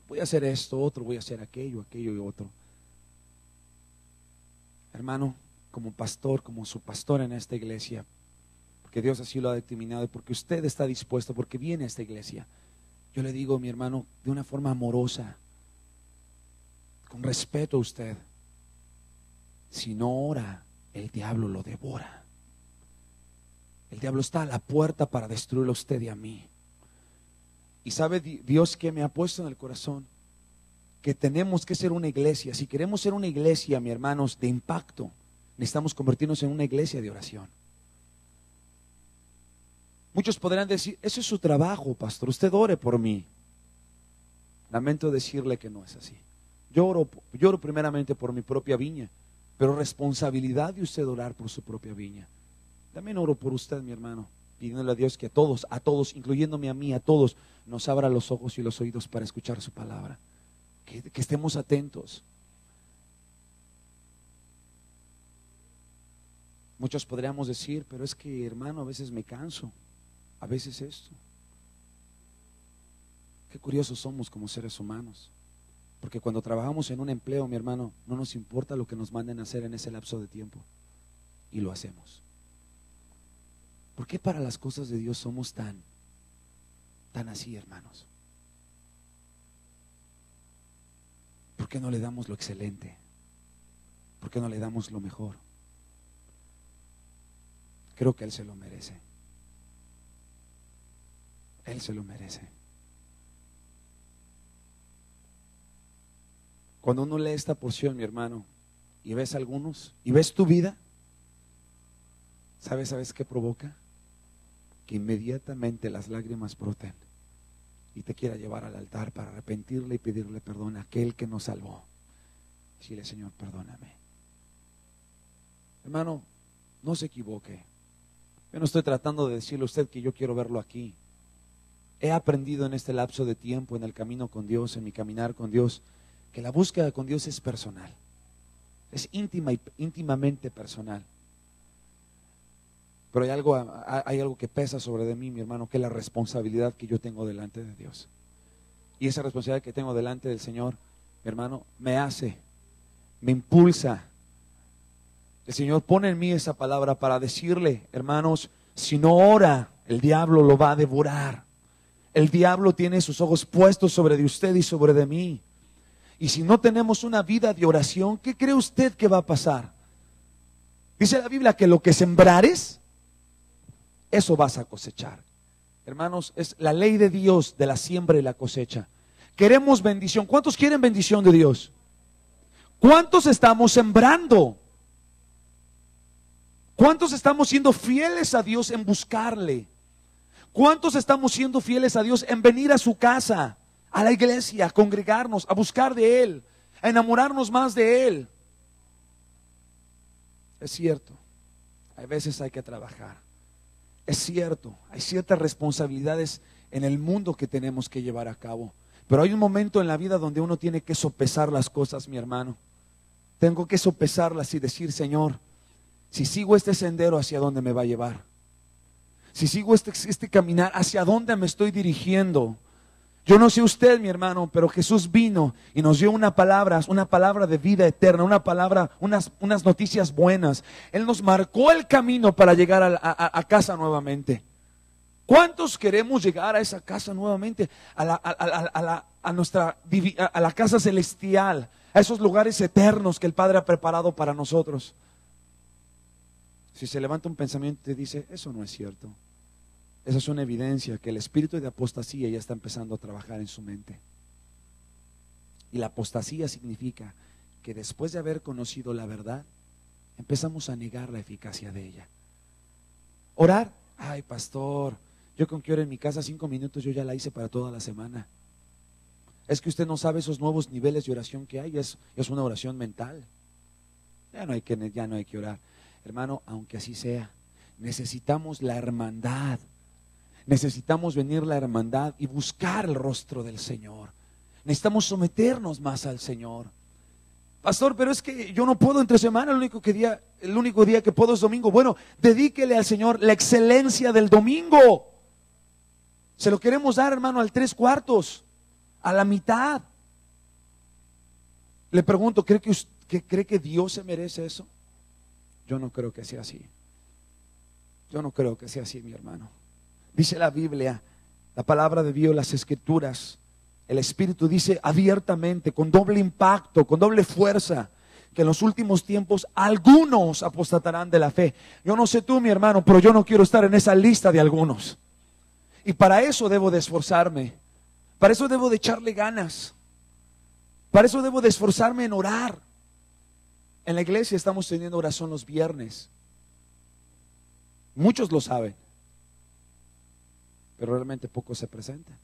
Voy a hacer esto, otro, voy a hacer aquello y otro. Hermano, como pastor, como su pastor en esta iglesia, porque Dios así lo ha determinado y porque usted está dispuesto, porque viene a esta iglesia, yo le digo, mi hermano, de una forma amorosa, con respeto a usted, si no ora, el diablo lo devora. El diablo está a la puerta para destruirlo a usted y a mí. Y sabe Dios que me ha puesto en el corazón que tenemos que ser una iglesia. Si queremos ser una iglesia, mis hermanos, de impacto, necesitamos convertirnos en una iglesia de oración. Muchos podrán decir, eso es su trabajo, pastor, usted ore por mí. Lamento decirle que no es así. Yo oro primeramente por mi propia viña, pero responsabilidad de usted orar por su propia viña. También oro por usted, mi hermano, pidiéndole a Dios que a todos, incluyéndome a mí, a todos, nos abra los ojos y los oídos para escuchar su palabra. Que estemos atentos. Muchos podríamos decir, pero es que, hermano, a veces me canso, a veces esto. Qué curiosos somos como seres humanos, porque cuando trabajamos en un empleo, mi hermano, no nos importa lo que nos manden a hacer en ese lapso de tiempo, y lo hacemos. ¿Por qué para las cosas de Dios somos tan así, hermanos? ¿Por qué no le damos lo excelente? ¿Por qué no le damos lo mejor? Creo que Él se lo merece. Él se lo merece. Cuando uno lee esta porción, mi hermano, y ves algunos, y ves tu vida, ¿sabes qué provoca? Que inmediatamente las lágrimas broten y te quiera llevar al altar para arrepentirle y pedirle perdón a aquel que nos salvó. Decirle, Señor, perdóname. Hermano, no se equivoque. Yo no estoy tratando de decirle a usted que yo quiero verlo aquí. He aprendido en este lapso de tiempo, en el camino con Dios, en mi caminar con Dios, que la búsqueda con Dios es personal. Es íntimamente personal. Pero hay algo que pesa sobre de mí, mi hermano, que es la responsabilidad que yo tengo delante de Dios. Y esa responsabilidad que tengo delante del Señor, mi hermano, me impulsa. El Señor pone en mí esa palabra para decirle, hermanos, si no ora, el diablo lo va a devorar. El diablo tiene sus ojos puestos sobre de usted y sobre de mí. Y si no tenemos una vida de oración, ¿qué cree usted que va a pasar? Dice la Biblia que lo que sembrares, eso vas a cosechar. Hermanos, es la ley de Dios de la siembra y la cosecha. Queremos bendición. ¿Cuántos quieren bendición de Dios? ¿Cuántos estamos sembrando? ¿Cuántos estamos siendo fieles a Dios en buscarle? ¿Cuántos estamos siendo fieles a Dios en venir a su casa, a la iglesia, a congregarnos, a buscar de Él, a enamorarnos más de Él? Es cierto, hay veces hay que trabajar. Es cierto, hay ciertas responsabilidades en el mundo que tenemos que llevar a cabo. Pero hay un momento en la vida donde uno tiene que sopesar las cosas, mi hermano. Tengo que sopesarlas y decir, Señor, si sigo este sendero, ¿hacia dónde me va a llevar? Si sigo este caminar, ¿hacia dónde me estoy dirigiendo? Yo no sé usted, mi hermano, pero Jesús vino y nos dio una palabra de vida eterna, una palabra, unas noticias buenas. Él nos marcó el camino para llegar a casa nuevamente. ¿Cuántos queremos llegar a esa casa nuevamente? A la casa celestial, a esos lugares eternos que el Padre ha preparado para nosotros. Si se levanta un pensamiento y te dice, eso no es cierto. Esa es una evidencia que el espíritu de apostasía ya está empezando a trabajar en su mente. Y la apostasía significa que después de haber conocido la verdad, empezamos a negar la eficacia de ella. Orar, ay pastor, yo con que ore en mi casa 5 minutos yo ya la hice para toda la semana. Es que usted no sabe esos nuevos niveles de oración que hay, es una oración mental. Ya no hay que orar. Hermano, aunque así sea, necesitamos la hermandad. Necesitamos venir la hermandad y buscar el rostro del Señor. Necesitamos someternos más al Señor. Pastor, pero es que yo no puedo entre semana, el único día que puedo es domingo. Bueno, dedíquele al Señor la excelencia del domingo. Se lo queremos dar, hermano, al 3/4, a la mitad. Le pregunto, ¿cree que Dios se merece eso? Yo no creo que sea así. Yo no creo que sea así, mi hermano. Dice la Biblia La palabra de Dios, las escrituras, el Espíritu dice abiertamente, con doble impacto, con doble fuerza, que en los últimos tiempos algunos apostatarán de la fe. Yo no sé tú, mi hermano, pero yo no quiero estar en esa lista de algunos. Y para eso debo de esforzarme. Para eso debo de echarle ganas. Para eso debo de esforzarme en orar. En la iglesia estamos teniendo oración los viernes. Muchos lo saben, pero realmente pocos se presentan.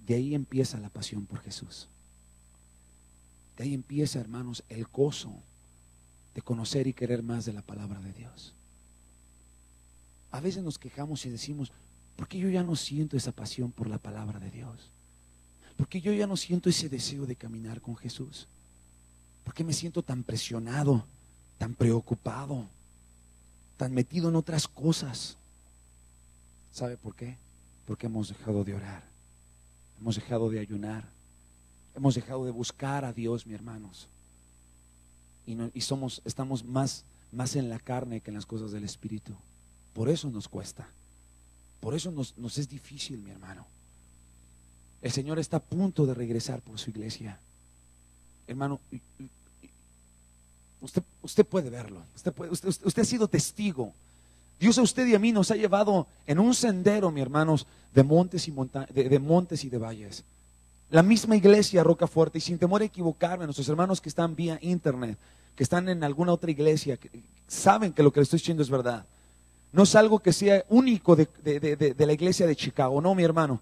De ahí empieza la pasión por Jesús. De ahí empieza, hermanos, el gozo de conocer y querer más de la palabra de Dios. A veces nos quejamos y decimos, ¿por qué yo ya no siento esa pasión por la palabra de Dios? ¿Por qué yo ya no siento ese deseo de caminar con Jesús? ¿Por qué me siento tan presionado, tan preocupado, tan metido en otras cosas? ¿Sabe por qué? Porque hemos dejado de orar. Hemos dejado de ayunar. Hemos dejado de buscar a Dios, mis hermanos. Estamos más en la carne que en las cosas del Espíritu. Por eso nos cuesta. Por eso nos es difícil, mi hermano. El Señor está a punto de regresar por su iglesia. Hermano, usted puede verlo. Usted ha sido testigo. Dios a usted y a mí nos ha llevado en un sendero, mis hermanos, de montes y de valles. La misma iglesia Rocafuerte, y sin temor a equivocarme, nuestros hermanos que están vía internet, que están en alguna otra iglesia, que saben que lo que les estoy diciendo es verdad. No es algo que sea único de la iglesia de Chicago, no, mi hermano.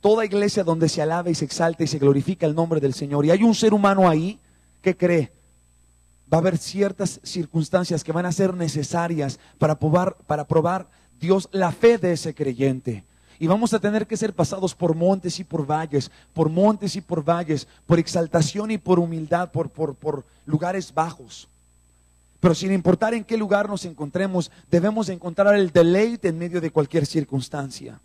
Toda iglesia donde se alaba y se exalta y se glorifica el nombre del Señor, y hay un ser humano ahí que cree, va a haber ciertas circunstancias que van a ser necesarias para probar Dios la fe de ese creyente. Y vamos a tener que ser pasados por montes y por valles, por montes y por valles, por exaltación y por humildad, por lugares bajos. Pero sin importar en qué lugar nos encontremos, debemos encontrar el deleite en medio de cualquier circunstancia.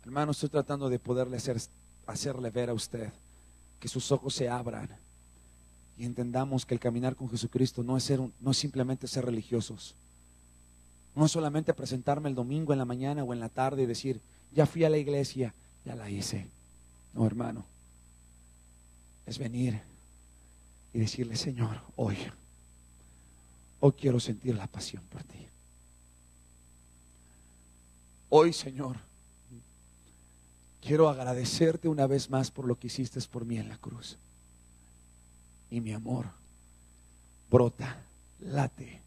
Hermano, estoy tratando de poderle hacerle ver a usted que sus ojos se abran y entendamos que el caminar con Jesucristo no es simplemente ser religiosos. No es solamente presentarme el domingo en la mañana o en la tarde y decir, ya fui a la iglesia, ya la hice. No, hermano, es venir y decirle, Señor, hoy quiero sentir la pasión por ti. Hoy, Señor, quiero agradecerte una vez más por lo que hiciste por mí en la cruz. Y mi amor brota, late,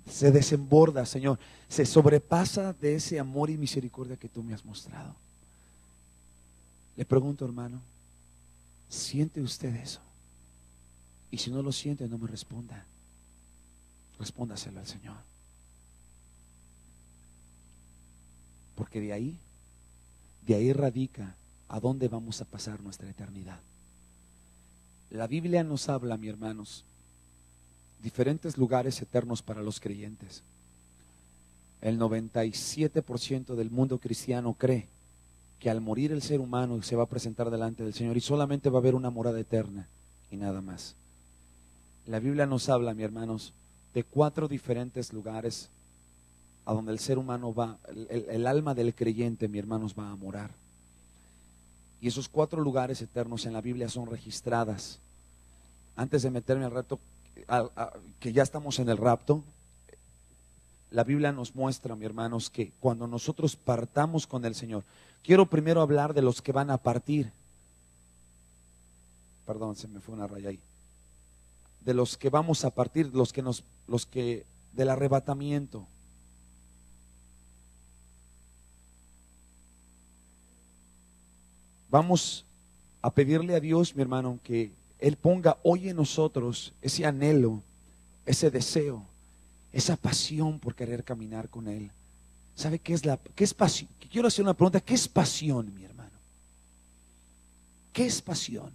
se desemborda, Señor, se sobrepasa de ese amor y misericordia que tú me has mostrado. Le pregunto, hermano, ¿siente usted eso? Y si no lo siente, no me responda. Respóndaselo al Señor. Porque de ahí radica a dónde vamos a pasar nuestra eternidad. La Biblia nos habla, mis hermanos, diferentes lugares eternos para los creyentes. El 97% del mundo cristiano cree que al morir el ser humano se va a presentar delante del Señor y solamente va a haber una morada eterna y nada más. La Biblia nos habla, mis hermanos, de 4 diferentes lugares a donde el ser humano va, el alma del creyente, mis hermanos, va a morar. Y esos 4 lugares eternos en la Biblia son registradas. Antes de meterme al rapto, que ya estamos en el rapto, la Biblia nos muestra, mis hermanos, que cuando nosotros partamos con el Señor, quiero primero hablar de los que van a partir. Perdón, se me fue una raya ahí. De los que vamos a partir, del arrebatamiento. Vamos a pedirle a Dios, mi hermano, que Él ponga hoy en nosotros ese anhelo, ese deseo, esa pasión por querer caminar con Él. ¿Sabe qué es pasión? Quiero hacer una pregunta. ¿Qué es pasión, mi hermano? ¿Qué es pasión?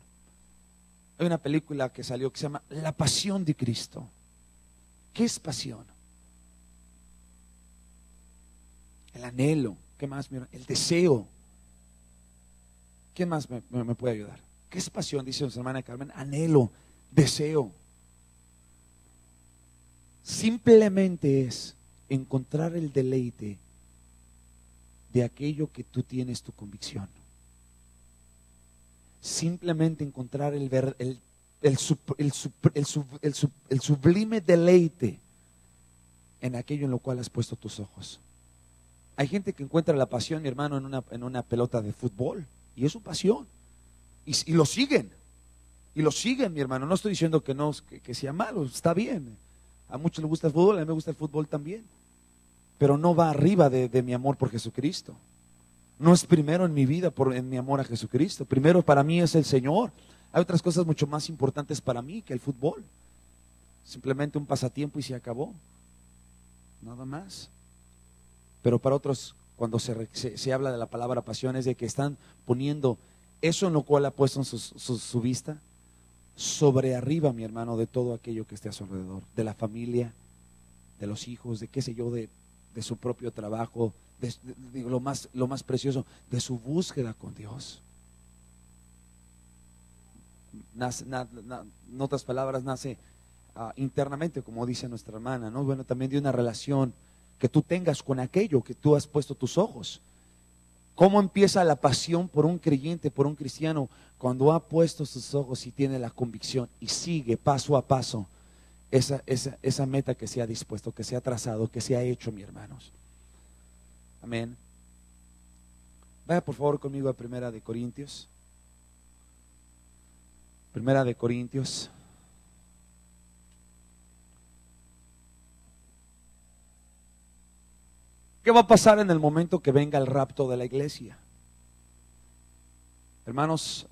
Hay una película que salió que se llama La Pasión de Cristo. ¿Qué es pasión? El anhelo. ¿Qué más, mi hermano? El deseo. ¿Quién más me puede ayudar? ¿Qué es pasión? Dice nuestra hermana Carmen. Anhelo, deseo. Simplemente es encontrar el deleite de aquello que tú tienes tu convicción. Simplemente encontrar el sublime deleite en aquello en lo cual has puesto tus ojos. Hay gente que encuentra la pasión, mi hermano, en una pelota de fútbol, y es su pasión, y lo siguen, mi hermano. No estoy diciendo que no, que sea malo, está bien. A muchos les gusta el fútbol, a mí me gusta el fútbol también, pero no va arriba de mi amor por Jesucristo. No es primero en mi vida en mi amor a Jesucristo. Primero para mí es el Señor. Hay otras cosas mucho más importantes para mí que el fútbol. Simplemente un pasatiempo y se acabó, nada más. Pero para otros, cuando se habla de la palabra pasión, es de que están poniendo eso en lo cual ha puesto su vista sobre arriba, mi hermano, de todo aquello que esté a su alrededor, de la familia, de los hijos, de qué sé yo, de su propio trabajo, de lo más precioso, de su búsqueda con Dios. En otras palabras, nace internamente, como dice nuestra hermana, ¿no? Bueno, también de una relación que tú tengas con aquello que tú has puesto tus ojos. ¿Cómo empieza la pasión por un creyente, por un cristiano? Cuando ha puesto sus ojos y tiene la convicción y sigue paso a paso esa meta que se ha dispuesto, que se ha trazado, que se ha hecho, mis hermanos. Amén. Vaya por favor conmigo a Primera de Corintios. Primera de Corintios. ¿Qué va a pasar en el momento que venga el rapto de la iglesia? Hermanos,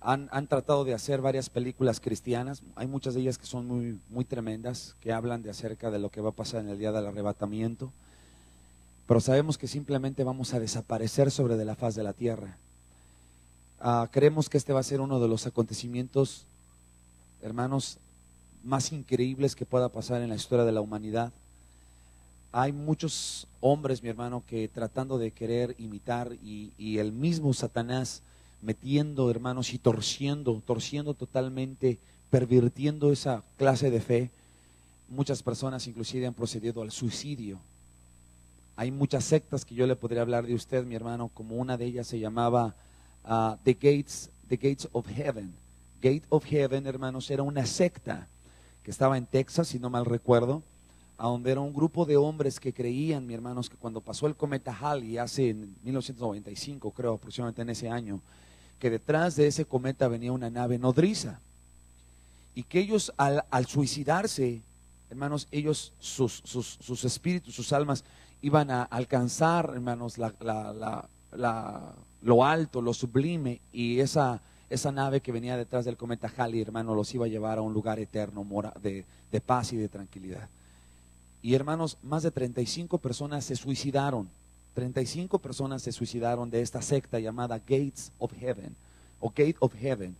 han tratado de hacer varias películas cristianas. Hay muchas de ellas que son muy, muy tremendas, que hablan acerca de lo que va a pasar en el día del arrebatamiento. Pero sabemos que simplemente vamos a desaparecer sobre de la faz de la tierra. Creemos que este va a ser uno de los acontecimientos, hermanos, más increíbles que pueda pasar en la historia de la humanidad. Hay muchos hombres, mi hermano, que tratando de querer imitar y el mismo Satanás metiendo, hermanos, y torciendo totalmente, pervirtiendo esa clase de fe. Muchas personas inclusive han procedido al suicidio. Hay muchas sectas que yo le podría hablar de usted, mi hermano, como una de ellas se llamaba The Gates of Heaven. Gate of Heaven, hermanos, era una secta que estaba en Texas, si no mal recuerdo, a donde era un grupo de hombres que creían, mi hermanos, que cuando pasó el cometa Halley hace en 1995, creo, aproximadamente en ese año, que detrás de ese cometa venía una nave nodriza y que ellos al suicidarse, hermanos, ellos, sus espíritus, sus almas iban a alcanzar, hermanos, lo alto, lo sublime, y esa nave que venía detrás del cometa Halley, hermano, los iba a llevar a un lugar eterno de paz y de tranquilidad. Y hermanos, más de 35 personas se suicidaron. 35 personas se suicidaron de esta secta llamada Gates of Heaven o Gate of Heaven.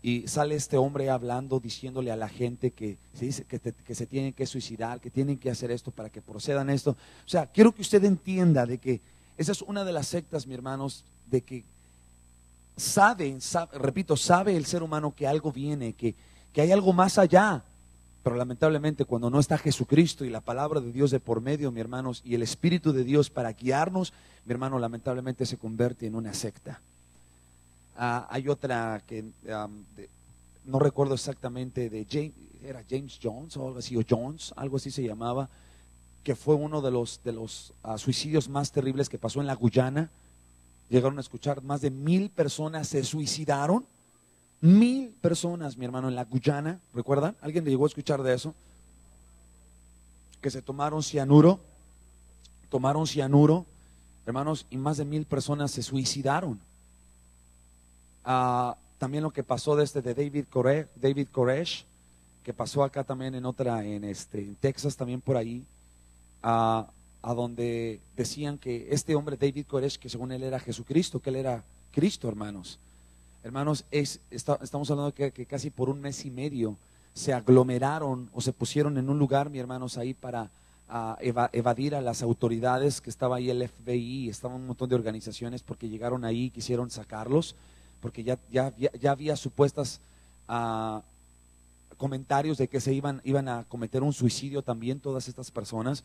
Y sale este hombre hablando, diciéndole a la gente que se tienen que suicidar, que tienen que hacer esto para que procedan esto. O sea, quiero que usted entienda de que esa es una de las sectas, mis hermanos, de que sabe el ser humano que algo viene, que hay algo más allá. Pero lamentablemente cuando no está Jesucristo y la palabra de Dios de por medio, mis hermanos, y el Espíritu de Dios para guiarnos, mi hermano, lamentablemente se convierte en una secta. Hay otra que no recuerdo exactamente, era James Jones o algo así, o Jones, algo así se llamaba, que fue uno de los suicidios más terribles que pasó en la Guyana. Llegaron a escuchar, más de 1000 personas se suicidaron. 1000 personas, mi hermano, en la Guyana, ¿recuerdan? ¿Alguien le llegó a escuchar de eso? Que se tomaron cianuro, hermanos, y más de 1000 personas se suicidaron. También lo que pasó de David Koresh, que pasó acá también en Texas, también por ahí, a donde decían que este hombre David Koresh, que según él era Jesucristo, que él era Cristo, hermanos. Hermanos, estamos hablando que casi por un mes y medio se aglomeraron o se pusieron en un lugar, mis hermanos, ahí para evadir a las autoridades, que estaba ahí el FBI, estaban un montón de organizaciones, porque llegaron ahí y quisieron sacarlos, porque ya había supuestas comentarios de que iban a cometer un suicidio también todas estas personas,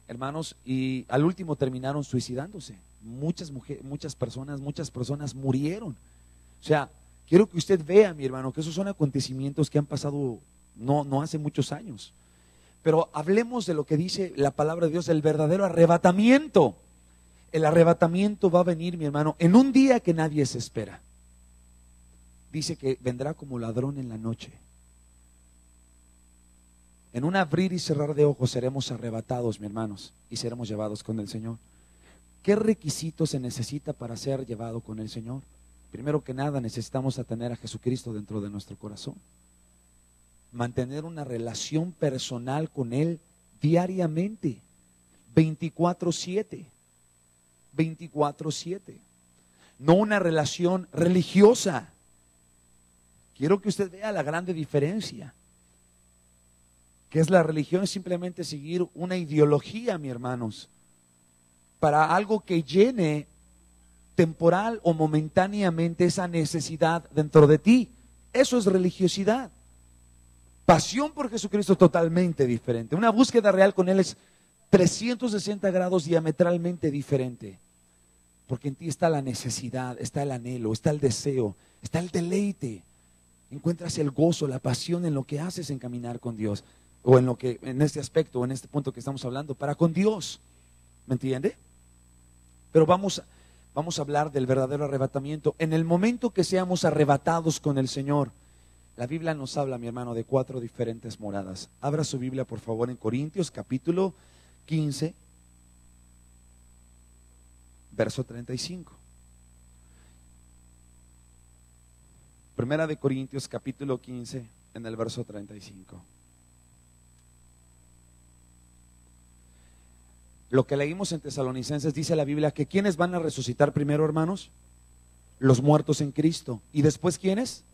hermanos, y al último terminaron suicidándose. Muchas personas murieron. O sea, quiero que usted vea, mi hermano, que esos son acontecimientos que han pasado no hace muchos años. Pero hablemos de lo que dice la palabra de Dios, el verdadero arrebatamiento. El arrebatamiento va a venir, mi hermano, en un día que nadie se espera. Dice que vendrá como ladrón en la noche. En un abrir y cerrar de ojos seremos arrebatados, mi hermanos, y seremos llevados con el Señor. ¿Qué requisitos se necesita para ser llevado con el Señor? Primero que nada, necesitamos tener a Jesucristo dentro de nuestro corazón. Mantener una relación personal con Él diariamente, 24/7. 24/7. No una relación religiosa. Quiero que usted vea la grande diferencia. Que es la religión, es simplemente seguir una ideología, mis hermanos, para algo que llene temporal o momentáneamente esa necesidad dentro de ti. Eso es religiosidad. Pasión por Jesucristo totalmente diferente. Una búsqueda real con Él es 360 grados diametralmente diferente. Porque en ti está la necesidad, está el anhelo, está el deseo, está el deleite. Encuentras el gozo, la pasión en lo que haces en caminar con Dios. O en este aspecto, o en este punto que estamos hablando, para con Dios. ¿Me entiende? Pero vamos a hablar del verdadero arrebatamiento. En el momento que seamos arrebatados con el Señor, la Biblia nos habla, mi hermano, de 4 diferentes moradas. Abra su Biblia, por favor, en Corintios, capítulo 15, verso 35. Primera de Corintios, capítulo 15, en el verso 35. Lo que leímos en Tesalonicenses, dice la Biblia que ¿quiénes van a resucitar primero, hermanos? Los muertos en Cristo. ¿Y después quiénes?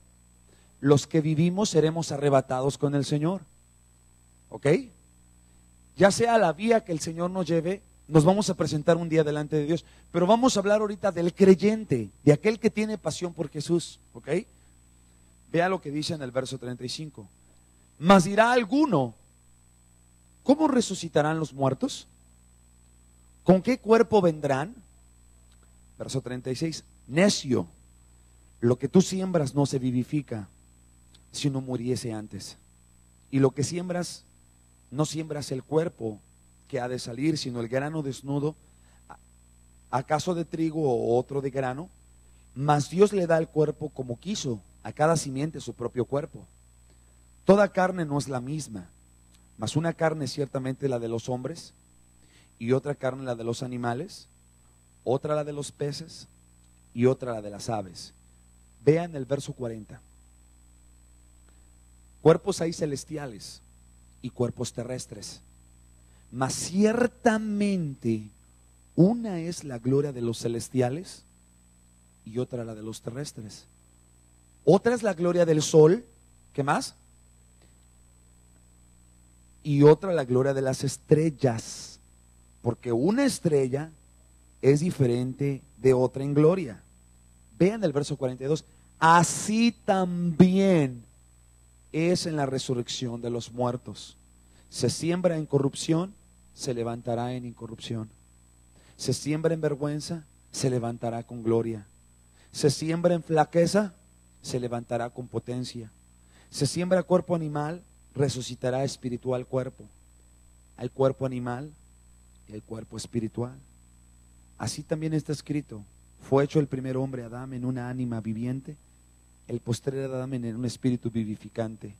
Los que vivimos seremos arrebatados con el Señor. ¿Ok? Ya sea la vía que el Señor nos lleve, nos vamos a presentar un día delante de Dios. Pero vamos a hablar ahorita del creyente, de aquel que tiene pasión por Jesús. ¿Ok? Vea lo que dice en el verso 35. Mas dirá alguno, ¿cómo resucitarán los muertos? ¿Con qué cuerpo vendrán? Verso 36. Necio, lo que tú siembras no se vivifica si no muriese antes. Y lo que siembras, no siembras el cuerpo que ha de salir, sino el grano desnudo, acaso de trigo o otro de grano. Mas Dios le da el cuerpo como quiso, a cada simiente su propio cuerpo. Toda carne no es la misma, mas una carne es ciertamente la de los hombres, y otra carne la de los animales, otra la de los peces, y otra la de las aves. Vean el verso 40. Cuerpos hay celestiales y cuerpos terrestres, mas ciertamente una es la gloria de los celestiales y otra la de los terrestres. Otra es la gloria del sol, ¿qué más? Y otra la gloria de las estrellas, porque una estrella es diferente de otra en gloria. Vean el verso 42. Así también es en la resurrección de los muertos. Se siembra en corrupción, se levantará en incorrupción. Se siembra en vergüenza, se levantará con gloria. Se siembra en flaqueza, se levantará con potencia. Se siembra cuerpo animal, resucitará espiritual cuerpo. Hay cuerpo animal y el cuerpo espiritual. Así también está escrito: fue hecho el primer hombre, Adán, en una ánima viviente, el postrer Adán en un espíritu vivificante.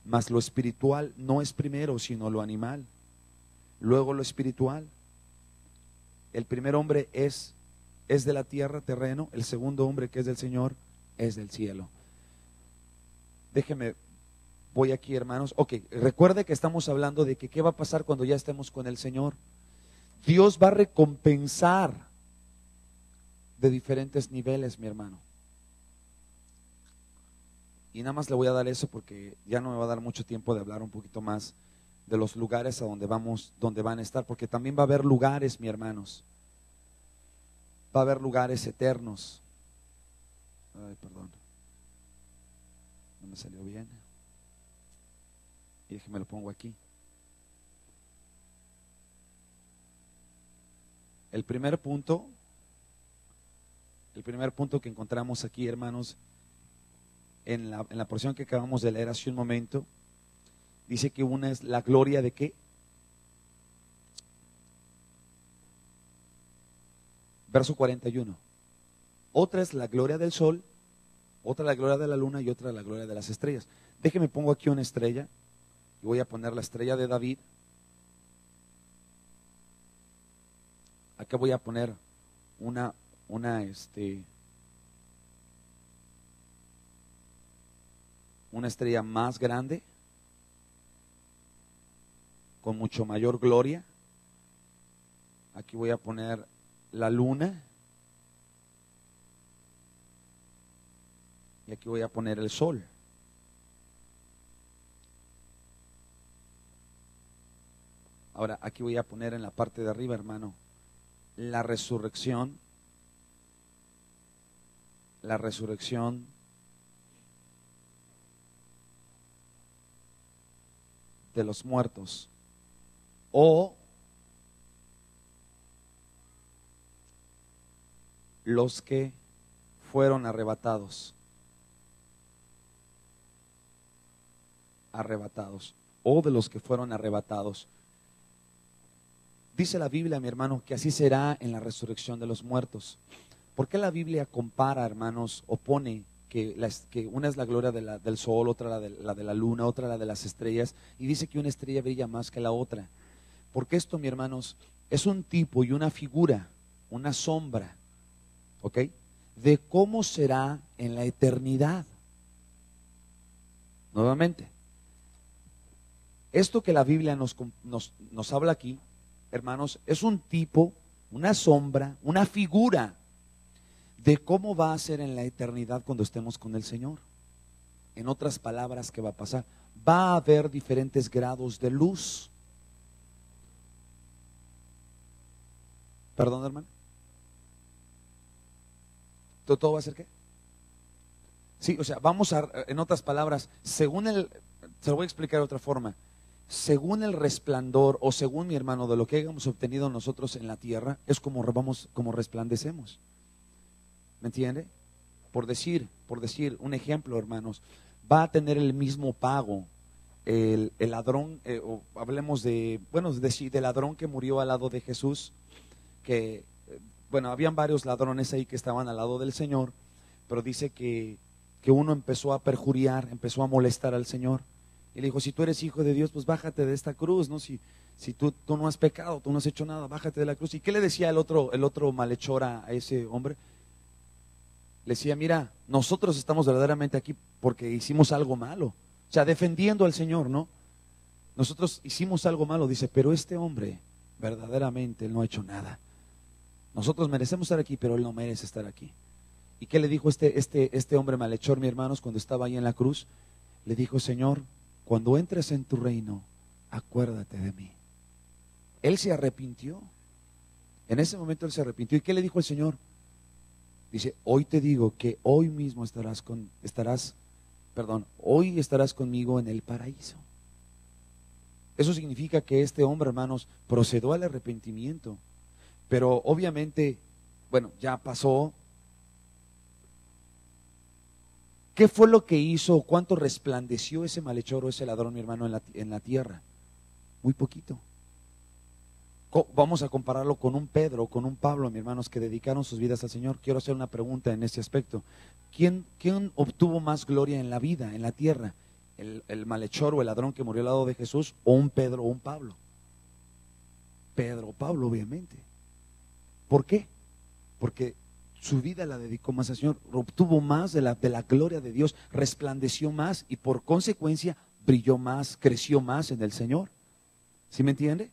Mas lo espiritual no es primero, sino lo animal, luego lo espiritual. El primer hombre es de la tierra, terreno. El segundo hombre, que es del Señor, es del cielo. Déjeme, voy aquí, hermanos. Ok, recuerde que estamos hablando de que qué va a pasar cuando ya estemos con el Señor. Dios va a recompensar de diferentes niveles, mi hermano. Y nada más le voy a dar eso porque ya no me va a dar mucho tiempo de hablar un poquito más de los lugares a donde vamos, donde van a estar, porque también va a haber lugares, mi hermanos. Va a haber lugares eternos. Ay, perdón. No me salió bien. Y déjeme lo pongo aquí. El primer punto que encontramos aquí, hermanos, en la porción que acabamos de leer hace un momento, dice que una es la gloria de ¿qué? Verso 41. Otra es la gloria del sol, otra la gloria de la luna y otra la gloria de las estrellas. Déjeme pongo aquí una estrella y voy a poner la estrella de David. Acá voy a poner una estrella más grande, con mucho mayor gloria. Aquí voy a poner la luna. Y aquí voy a poner el sol. Ahora, aquí voy a poner en la parte de arriba, hermano, la resurrección de los muertos, o los que fueron arrebatados, o de los que fueron arrebatados. Dice la Biblia, mi hermano, que así será en la resurrección de los muertos. ¿Por qué la Biblia compara, hermanos, o pone que una es la gloria del sol, otra la de la luna, otra la de las estrellas, y dice que una estrella brilla más que la otra? Porque esto, mi hermanos, es un tipo y una figura, una sombra, ¿ok?, de cómo será en la eternidad. Nuevamente, esto que la Biblia nos habla aquí, hermanos, es un tipo, una sombra, una figura de cómo va a ser en la eternidad cuando estemos con el Señor. En otras palabras, ¿qué va a pasar? Va a haber diferentes grados de luz. ¿Perdón, hermano? ¿Todo va a ser qué? Sí, o sea, en otras palabras, se lo voy a explicar de otra forma. Según el resplandor, o según, mi hermano, de lo que hayamos obtenido nosotros en la tierra, es como resplandecemos. ¿Me entiende? Por decir un ejemplo, hermanos, va a tener el mismo pago el ladrón, o hablemos del ladrón que murió al lado de Jesús, que, habían varios ladrones ahí que estaban al lado del Señor, pero dice que uno empezó a perjuriar, empezó a molestar al Señor. Y le dijo, si tú eres hijo de Dios, pues bájate de esta cruz, ¿no? Si tú no has pecado, tú no has hecho nada, bájate de la cruz. ¿Y qué le decía el otro malhechor a ese hombre? Le decía, mira, nosotros estamos verdaderamente aquí porque hicimos algo malo. O sea, defendiendo al Señor, ¿no? Nosotros hicimos algo malo, dice, pero este hombre, verdaderamente, él no ha hecho nada. Nosotros merecemos estar aquí, pero él no merece estar aquí. ¿Y qué le dijo este hombre malhechor, mi hermanos, cuando estaba ahí en la cruz? Le dijo, Señor, cuando entres en tu reino, acuérdate de mí. Él se arrepintió. En ese momento él se arrepintió. ¿Y qué le dijo el Señor? Dice, hoy te digo que hoy mismo hoy estarás conmigo en el paraíso. Eso significa que este hombre, hermanos, procedió al arrepentimiento. Pero obviamente, ya pasó. ¿Qué fue lo que hizo? ¿Cuánto resplandeció ese malhechor o ese ladrón, mi hermano, en la tierra? Muy poquito. Vamos a compararlo con un Pedro, con un Pablo, mis hermanos, que dedicaron sus vidas al Señor. Quiero hacer una pregunta en este aspecto. ¿Quién obtuvo más gloria en la vida, en la tierra? ¿El malhechor o el ladrón que murió al lado de Jesús, o un Pedro o un Pablo? Pedro o Pablo, obviamente. ¿Por qué? Porque su vida la dedicó más al Señor, obtuvo más de la gloria de Dios, resplandeció más y por consecuencia brilló más, creció más en el Señor. ¿Sí me entiende?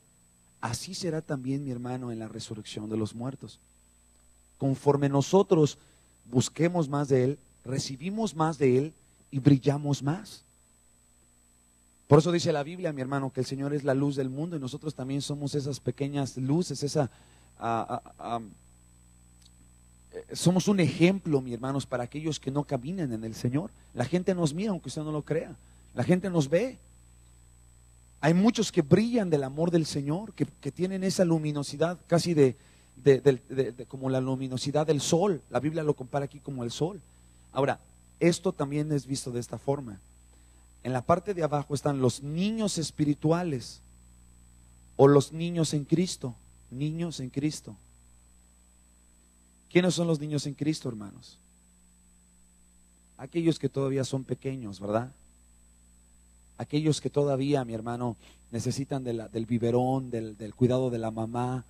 Así será también, mi hermano, en la resurrección de los muertos. Conforme nosotros busquemos más de Él, recibimos más de Él y brillamos más. Por eso dice la Biblia, mi hermano, que el Señor es la luz del mundo y nosotros también somos esas pequeñas luces, somos un ejemplo, mis hermanos, para aquellos que no caminan en el Señor. La gente nos mira, aunque usted no lo crea. La gente nos ve. Hay muchos que brillan del amor del Señor, que tienen esa luminosidad casi como la luminosidad del sol. La Biblia lo compara aquí como el sol. Ahora, esto también es visto de esta forma. En la parte de abajo están los niños espirituales o los niños en Cristo. Niños en Cristo. ¿Quiénes son los niños en Cristo, hermanos? Aquellos que todavía son pequeños, ¿verdad? Aquellos que todavía, mi hermano, necesitan del biberón, del cuidado de la mamá,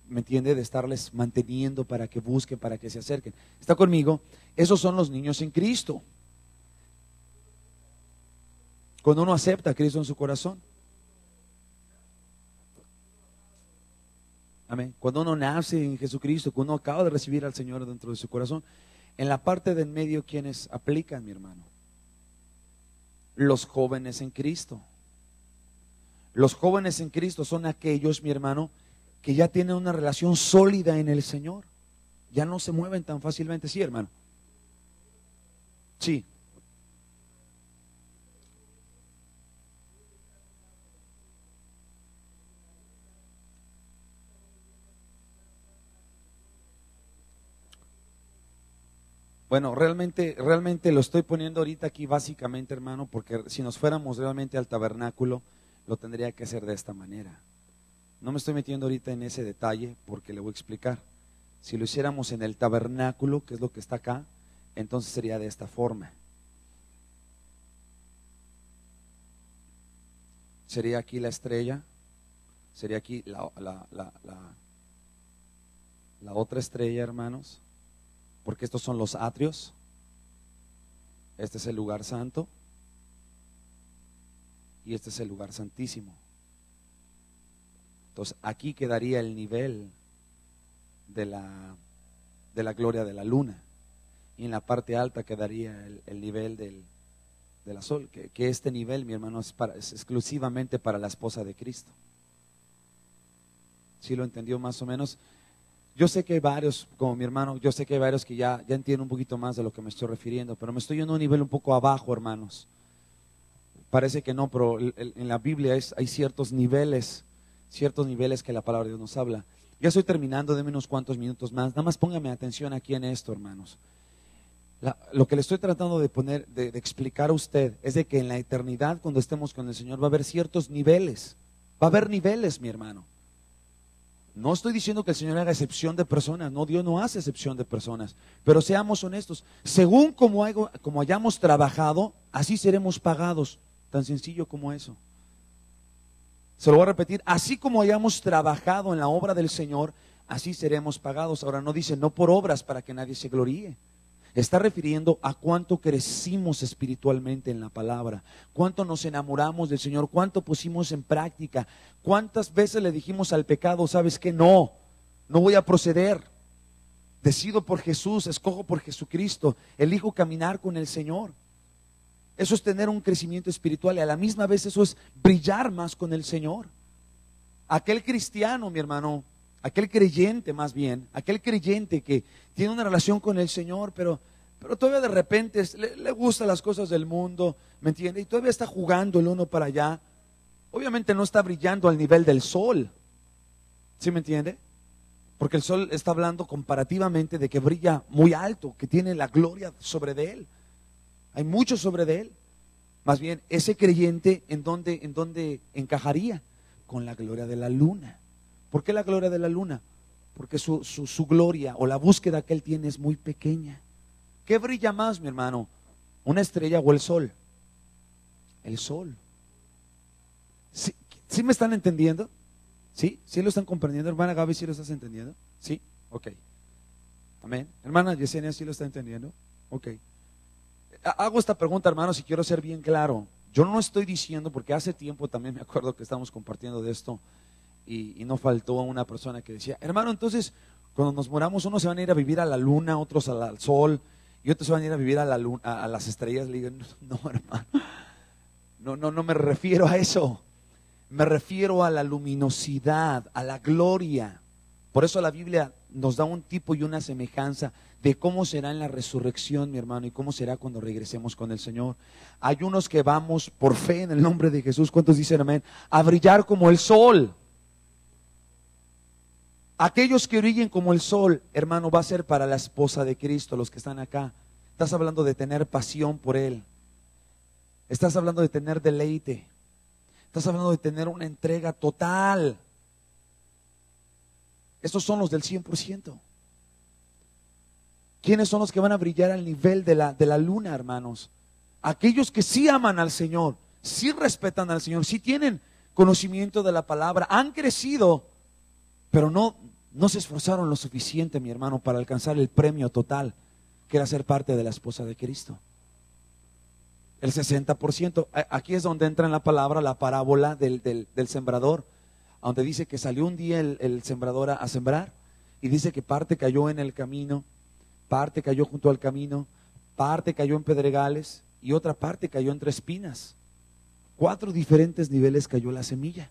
¿me entiende? De estarles manteniendo para que busquen, para que se acerquen. ¿Está conmigo? Esos son los niños en Cristo. Cuando uno acepta a Cristo en su corazón. Amén. Cuando uno nace en Jesucristo, cuando uno acaba de recibir al Señor dentro de su corazón. En la parte del medio, ¿quiénes aplican, mi hermano? Los jóvenes en Cristo. Los jóvenes en Cristo son aquellos, mi hermano, que ya tienen una relación sólida en el Señor. Ya no se mueven tan fácilmente. Sí, hermano. Sí. Bueno, realmente lo estoy poniendo ahorita aquí básicamente, hermano, porque si nos fuéramos realmente al tabernáculo, lo tendría que hacer de esta manera. No me estoy metiendo ahorita en ese detalle porque le voy a explicar. Si lo hiciéramos en el tabernáculo, que es lo que está acá, entonces sería de esta forma. Sería aquí la estrella, sería aquí la otra estrella, hermanos, porque estos son los atrios. Este es el lugar santo y este es el lugar santísimo. Entonces aquí quedaría el nivel de la gloria de la luna, y en la parte alta quedaría el nivel de la sol, que este nivel, mi hermano, es exclusivamente para la esposa de Cristo. ¿Sí lo entendió más o menos? Yo sé que hay varios, como mi hermano, yo sé que hay varios que ya entienden un poquito más de lo que me estoy refiriendo, pero me estoy yendo a un nivel un poco abajo, hermanos. Parece que no, pero en la Biblia hay ciertos niveles que la palabra de Dios nos habla. Ya estoy terminando, denme unos cuantos minutos más. Nada más póngame atención aquí en esto, hermanos. Lo que le estoy tratando de poner, de explicar a usted, es de que en la eternidad, cuando estemos con el Señor, va a haber ciertos niveles. Va a haber niveles, mi hermano. No estoy diciendo que el Señor haga excepción de personas. No, Dios no hace excepción de personas. Pero seamos honestos. Según como hayamos trabajado, así seremos pagados. Tan sencillo como eso. Se lo voy a repetir, así como hayamos trabajado en la obra del Señor, así seremos pagados. Ahora no dice no por obras para que nadie se gloríe. Está refiriendo a cuánto crecimos espiritualmente en la palabra, cuánto nos enamoramos del Señor, cuánto pusimos en práctica, cuántas veces le dijimos al pecado, ¿sabes qué? No voy a proceder. Decido por Jesús, escojo por Jesucristo, elijo caminar con el Señor. Eso es tener un crecimiento espiritual y a la misma vez eso es brillar más con el Señor. Aquel cristiano, mi hermano, aquel creyente más bien, aquel creyente que tiene una relación con el Señor, pero todavía de repente le gustan las cosas del mundo, ¿me entiende? Y todavía está jugando el uno para allá. Obviamente no está brillando al nivel del sol, ¿sí me entiende? Porque el sol está hablando comparativamente de que brilla muy alto, que tiene la gloria sobre de él. Hay mucho sobre de él. Más bien, ese creyente, ¿en dónde encajaría? Con la gloria de la luna. ¿Por qué la gloria de la luna? Porque su gloria o la búsqueda que él tiene es muy pequeña. ¿Qué brilla más, mi hermano? ¿Una estrella o el sol? El sol. ¿Sí me están entendiendo? ¿Sí? ¿Sí lo están comprendiendo? Hermana Gaby, ¿sí lo estás entendiendo? ¿Sí? Ok. Amén. Hermana Yesenia, ¿sí lo está entendiendo? Ok. Hago esta pregunta, hermanos, y quiero ser bien claro. Yo no estoy diciendo, porque hace tiempo también me acuerdo que estábamos compartiendo de esto, y no faltó una persona que decía, hermano, entonces cuando nos moramos unos se van a ir a vivir a la luna, otros al sol, y otros se van a ir a vivir a la luna, a las estrellas. Le digo, no, hermano, no me refiero a eso. Me refiero a la luminosidad, a la gloria. Por eso la Biblia nos da un tipo y una semejanza de cómo será en la resurrección, mi hermano, y cómo será cuando regresemos con el Señor. Hay unos que vamos por fe en el nombre de Jesús, ¿cuántos dicen amén? A brillar como el sol. Aquellos que brillen como el sol, hermano, va a ser para la esposa de Cristo, los que están acá. Estás hablando de tener pasión por Él. Estás hablando de tener deleite. Estás hablando de tener una entrega total. Estos son los del 100%. ¿Quiénes son los que van a brillar al nivel de la luna, hermanos? Aquellos que sí aman al Señor, sí respetan al Señor, sí tienen conocimiento de la palabra, han crecido, pero no se esforzaron lo suficiente, mi hermano, para alcanzar el premio total, que era ser parte de la esposa de Cristo. El 60%, aquí es donde entra en la palabra la parábola del sembrador, donde dice que salió un día el sembrador a sembrar, y dice que parte cayó en el camino, parte cayó junto al camino, parte cayó en pedregales, y otra parte cayó entre espinas. 4 diferentes niveles cayó la semilla.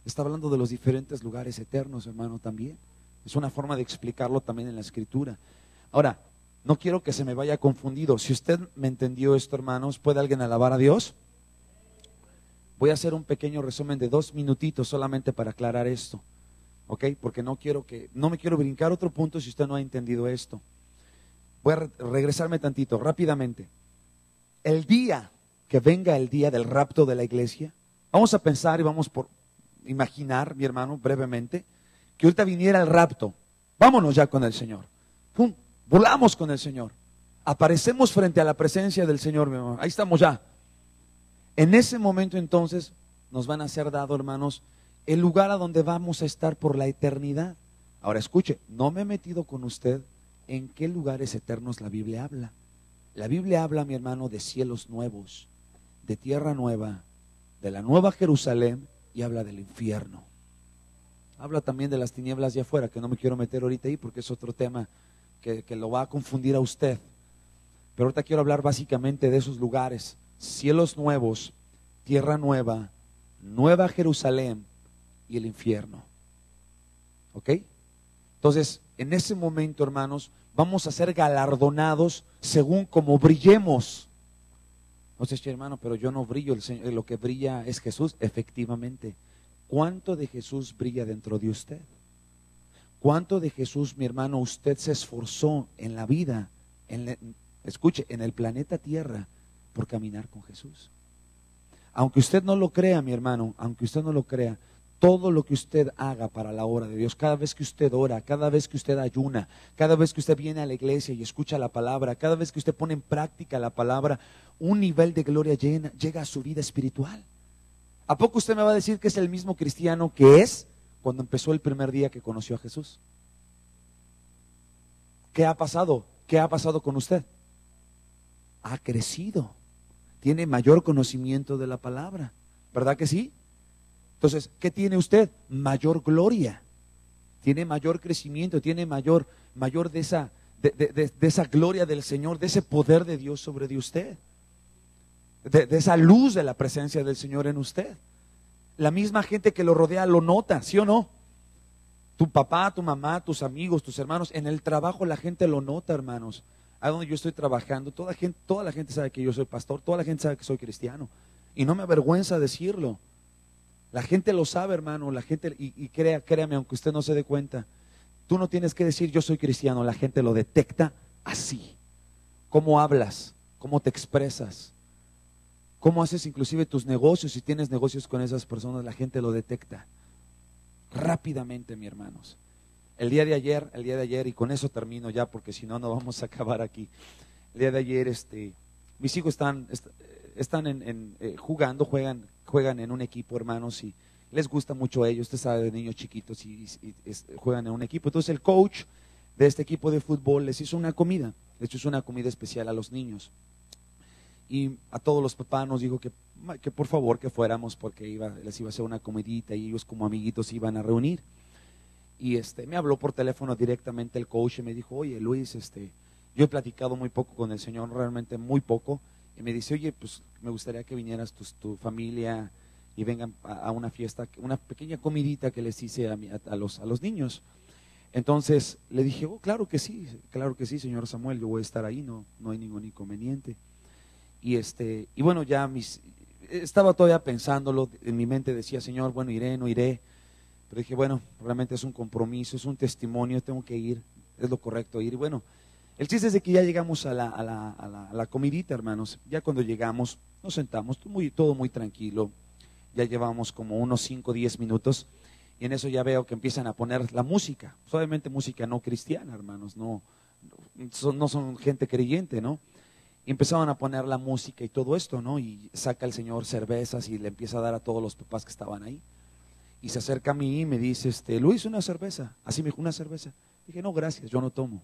Está hablando de los diferentes lugares eternos, hermano, también. Es una forma de explicarlo también en la Escritura. Ahora, no quiero que se me vaya confundido. Si usted me entendió esto, hermanos, ¿puede alguien alabar a Dios? Voy a hacer un pequeño resumen de 2 minutitos solamente para aclarar esto, ¿ok? Porque no me quiero brincar otro punto si usted no ha entendido esto. Voy a regresarme tantito, rápidamente. El día que venga el día del rapto de la iglesia, vamos a pensar y vamos por imaginar, mi hermano, brevemente, que ahorita viniera el rapto. Vámonos ya con el Señor. ¡Pum! Volamos con el Señor. Aparecemos frente a la presencia del Señor, mi hermano. Ahí estamos ya. En ese momento entonces nos van a ser dado, hermanos, el lugar a donde vamos a estar por la eternidad. Ahora escuche, no me he metido con usted en qué lugares eternos la Biblia habla. La Biblia habla, mi hermano, de cielos nuevos, de tierra nueva, de la nueva Jerusalén, y habla del infierno. Habla también de las tinieblas de afuera, que no me quiero meter ahorita ahí porque es otro tema que lo va a confundir a usted. Pero ahorita quiero hablar básicamente de esos lugares: cielos nuevos, tierra nueva, nueva Jerusalén y el infierno. ¿Ok? Entonces, en ese momento, hermanos, vamos a ser galardonados según como brillemos. No sé, hermano, pero yo no brillo, lo que brilla es Jesús. Efectivamente. ¿Cuánto de Jesús brilla dentro de usted? ¿Cuánto de Jesús, mi hermano, usted se esforzó en la vida, escuche, en el planeta Tierra, por caminar con Jesús? Aunque usted no lo crea, mi hermano, aunque usted no lo crea, todo lo que usted haga para la obra de Dios, cada vez que usted ora, cada vez que usted ayuna, cada vez que usted viene a la iglesia y escucha la palabra, cada vez que usted pone en práctica la palabra, un nivel de gloria llega a su vida espiritual. ¿A poco usted me va a decir que es el mismo cristiano que es cuando empezó el primer día que conoció a Jesús? ¿Qué ha pasado? ¿Qué ha pasado con usted? Ha crecido, tiene mayor conocimiento de la palabra, ¿verdad que sí? Entonces, ¿qué tiene usted? Mayor gloria, tiene mayor crecimiento, tiene mayor de esa gloria del Señor, de ese poder de Dios sobre de usted, de esa luz de la presencia del Señor en usted. La misma gente que lo rodea lo nota, ¿sí o no? Tu papá, tu mamá, tus amigos, tus hermanos, en el trabajo la gente lo nota, hermanos. A donde yo estoy trabajando, toda la gente sabe que yo soy pastor, toda la gente sabe que soy cristiano, y no me avergüenza decirlo. La gente lo sabe, hermano, la gente, y créame, aunque usted no se dé cuenta, tú no tienes que decir yo soy cristiano, la gente lo detecta así. Cómo hablas, cómo te expresas, cómo haces inclusive tus negocios. Si tienes negocios con esas personas, la gente lo detecta rápidamente, mi hermanos. El día de ayer, y con eso termino ya, porque si no, no vamos a acabar aquí. El día de ayer, mis hijos están jugando, juegan en un equipo, hermanos, y les gusta mucho a ellos. Usted sabe, de niños chiquitos y juegan en un equipo. Entonces el coach de este equipo de fútbol les hizo una comida, especial a los niños, y a todos los papás nos dijo que por favor que fuéramos, porque les iba a hacer una comidita y ellos como amiguitos se iban a reunir. Y me habló por teléfono directamente el coach y me dijo: oye, Luis, yo he platicado muy poco con el Señor, realmente muy poco. Y me dice: oye, pues me gustaría que vinieras tu familia y vengan a una fiesta, una pequeña comidita que les hice a los niños. Entonces le dije, oh, claro que sí, señor Samuel, yo voy a estar ahí, no hay ningún inconveniente. Y bueno, estaba todavía pensándolo, en mi mente decía, Señor, bueno, iré, no iré. Pero dije, bueno, realmente es un compromiso, es un testimonio, tengo que ir, es lo correcto ir. Y bueno, el chiste es de que ya llegamos a la comidita, hermanos. Ya cuando llegamos, nos sentamos, todo muy tranquilo. Ya llevamos como unos 5 o 10 minutos. Y en eso ya veo que empiezan a poner la música. Pues obviamente música no cristiana, hermanos, no son gente creyente, ¿no? Y empezaban a poner la música y todo esto, ¿no? Y saca el Señor cervezas y le empieza a dar a todos los papás que estaban ahí. Y se acerca a mí y me dice, Luis, una cerveza. Así me dijo, una cerveza. Dije, no, gracias, yo no tomo.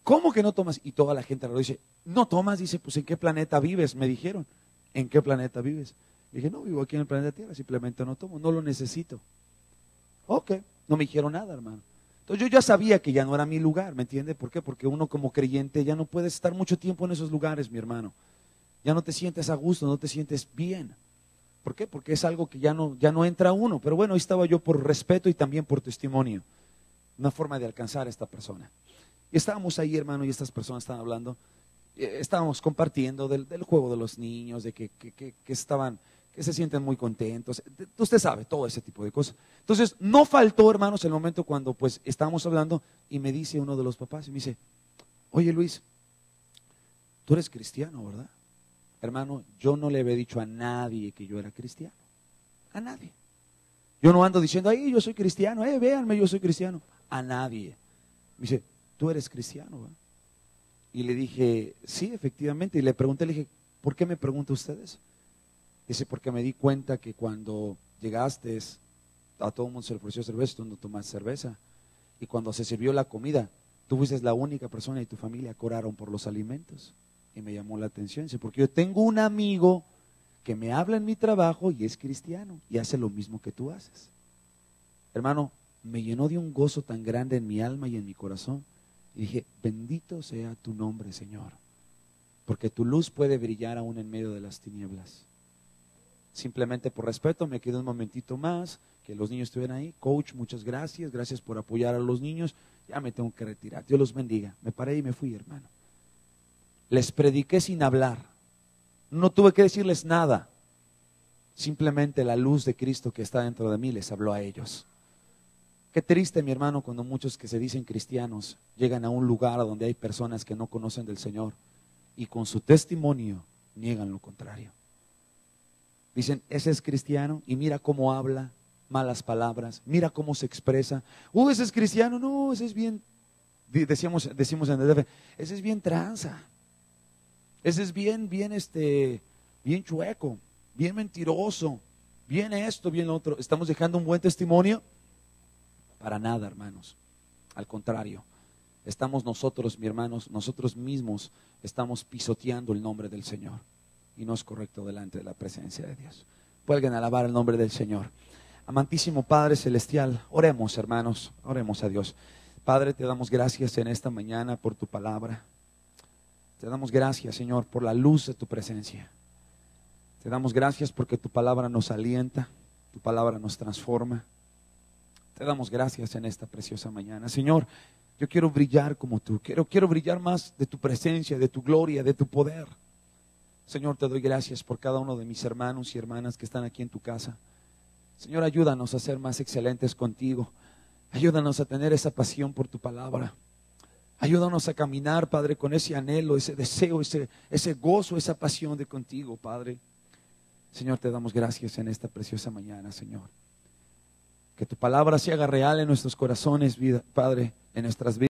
¿Cómo que no tomas? Y toda la gente lo dice, ¿no tomas? Dice, pues ¿en qué planeta vives? Me dijeron, ¿en qué planeta vives? Dije, no, vivo aquí en el planeta Tierra, simplemente no tomo, no lo necesito. Ok, no me dijeron nada, hermano. Entonces yo ya sabía que ya no era mi lugar, ¿me entiende? ¿Por qué? Porque uno como creyente ya no puede estar mucho tiempo en esos lugares, mi hermano. Ya no te sientes a gusto, no te sientes bien. ¿Por qué? Porque es algo que ya no entra uno. Pero bueno, ahí estaba yo por respeto y también por testimonio. Una forma de alcanzar a esta persona. Y estábamos ahí, hermano, y estas personas estaban hablando. Estábamos compartiendo del juego de los niños, de que se sienten muy contentos. Usted sabe, todo ese tipo de cosas. Entonces, no faltó, hermanos, el momento cuando pues estábamos hablando y me dice uno de los papás y me dice, oye Luis, tú eres cristiano, ¿verdad? Hermano, yo no le había dicho a nadie que yo era cristiano. A nadie. Yo no ando diciendo, ay, yo soy cristiano, véanme, yo soy cristiano. A nadie. Me dice, tú eres cristiano, ¿verdad? Y le dije, sí, efectivamente. Y le pregunté, le dije, ¿por qué me pregunta usted eso? Dice, porque me di cuenta que cuando llegaste, a todo el mundo se le ofreció cerveza, tú no tomas cerveza. Y cuando se sirvió la comida, tú fuiste la única persona y tu familia que oraron por los alimentos. Y me llamó la atención, dice, porque yo tengo un amigo que me habla en mi trabajo y es cristiano y hace lo mismo que tú haces. Hermano, me llenó de un gozo tan grande en mi alma y en mi corazón. Y dije, bendito sea tu nombre, Señor, porque tu luz puede brillar aún en medio de las tinieblas. Simplemente por respeto me quedé un momentito más, que los niños estuvieran ahí. Coach, muchas gracias, gracias por apoyar a los niños. Ya me tengo que retirar, Dios los bendiga. Me paré y me fui, hermano. Les prediqué sin hablar, no tuve que decirles nada. Simplemente la luz de Cristo que está dentro de mí les habló a ellos. Qué triste, mi hermano, cuando muchos que se dicen cristianos llegan a un lugar donde hay personas que no conocen del Señor y con su testimonio niegan lo contrario. Dicen, ese es cristiano y mira cómo habla, malas palabras, mira cómo se expresa. Ese es cristiano, no, ese es bien, decimos en el DF, ese es bien tranza, ese es bien chueco, bien mentiroso, bien esto, bien lo otro. ¿Estamos dejando un buen testimonio? Para nada, hermanos. Al contrario, estamos nosotros, mi hermanos, nosotros mismos estamos pisoteando el nombre del Señor. Y no es correcto delante de la presencia de Dios. Pueden alabar el nombre del Señor. Amantísimo Padre Celestial, oremos, hermanos, oremos a Dios. Padre, te damos gracias en esta mañana por tu palabra. Te damos gracias, Señor, por la luz de tu presencia. Te damos gracias porque tu palabra nos alienta, tu palabra nos transforma. Te damos gracias en esta preciosa mañana. Señor, yo quiero brillar como tú, quiero brillar más de tu presencia, de tu gloria, de tu poder. Señor, te doy gracias por cada uno de mis hermanos y hermanas que están aquí en tu casa. Señor, ayúdanos a ser más excelentes contigo. Ayúdanos a tener esa pasión por tu palabra. Ayúdanos a caminar, Padre, con ese anhelo, ese deseo, ese gozo, esa pasión de contigo, Padre. Señor, te damos gracias en esta preciosa mañana, Señor. Que tu palabra se haga real en nuestros corazones, Padre, en nuestras vidas.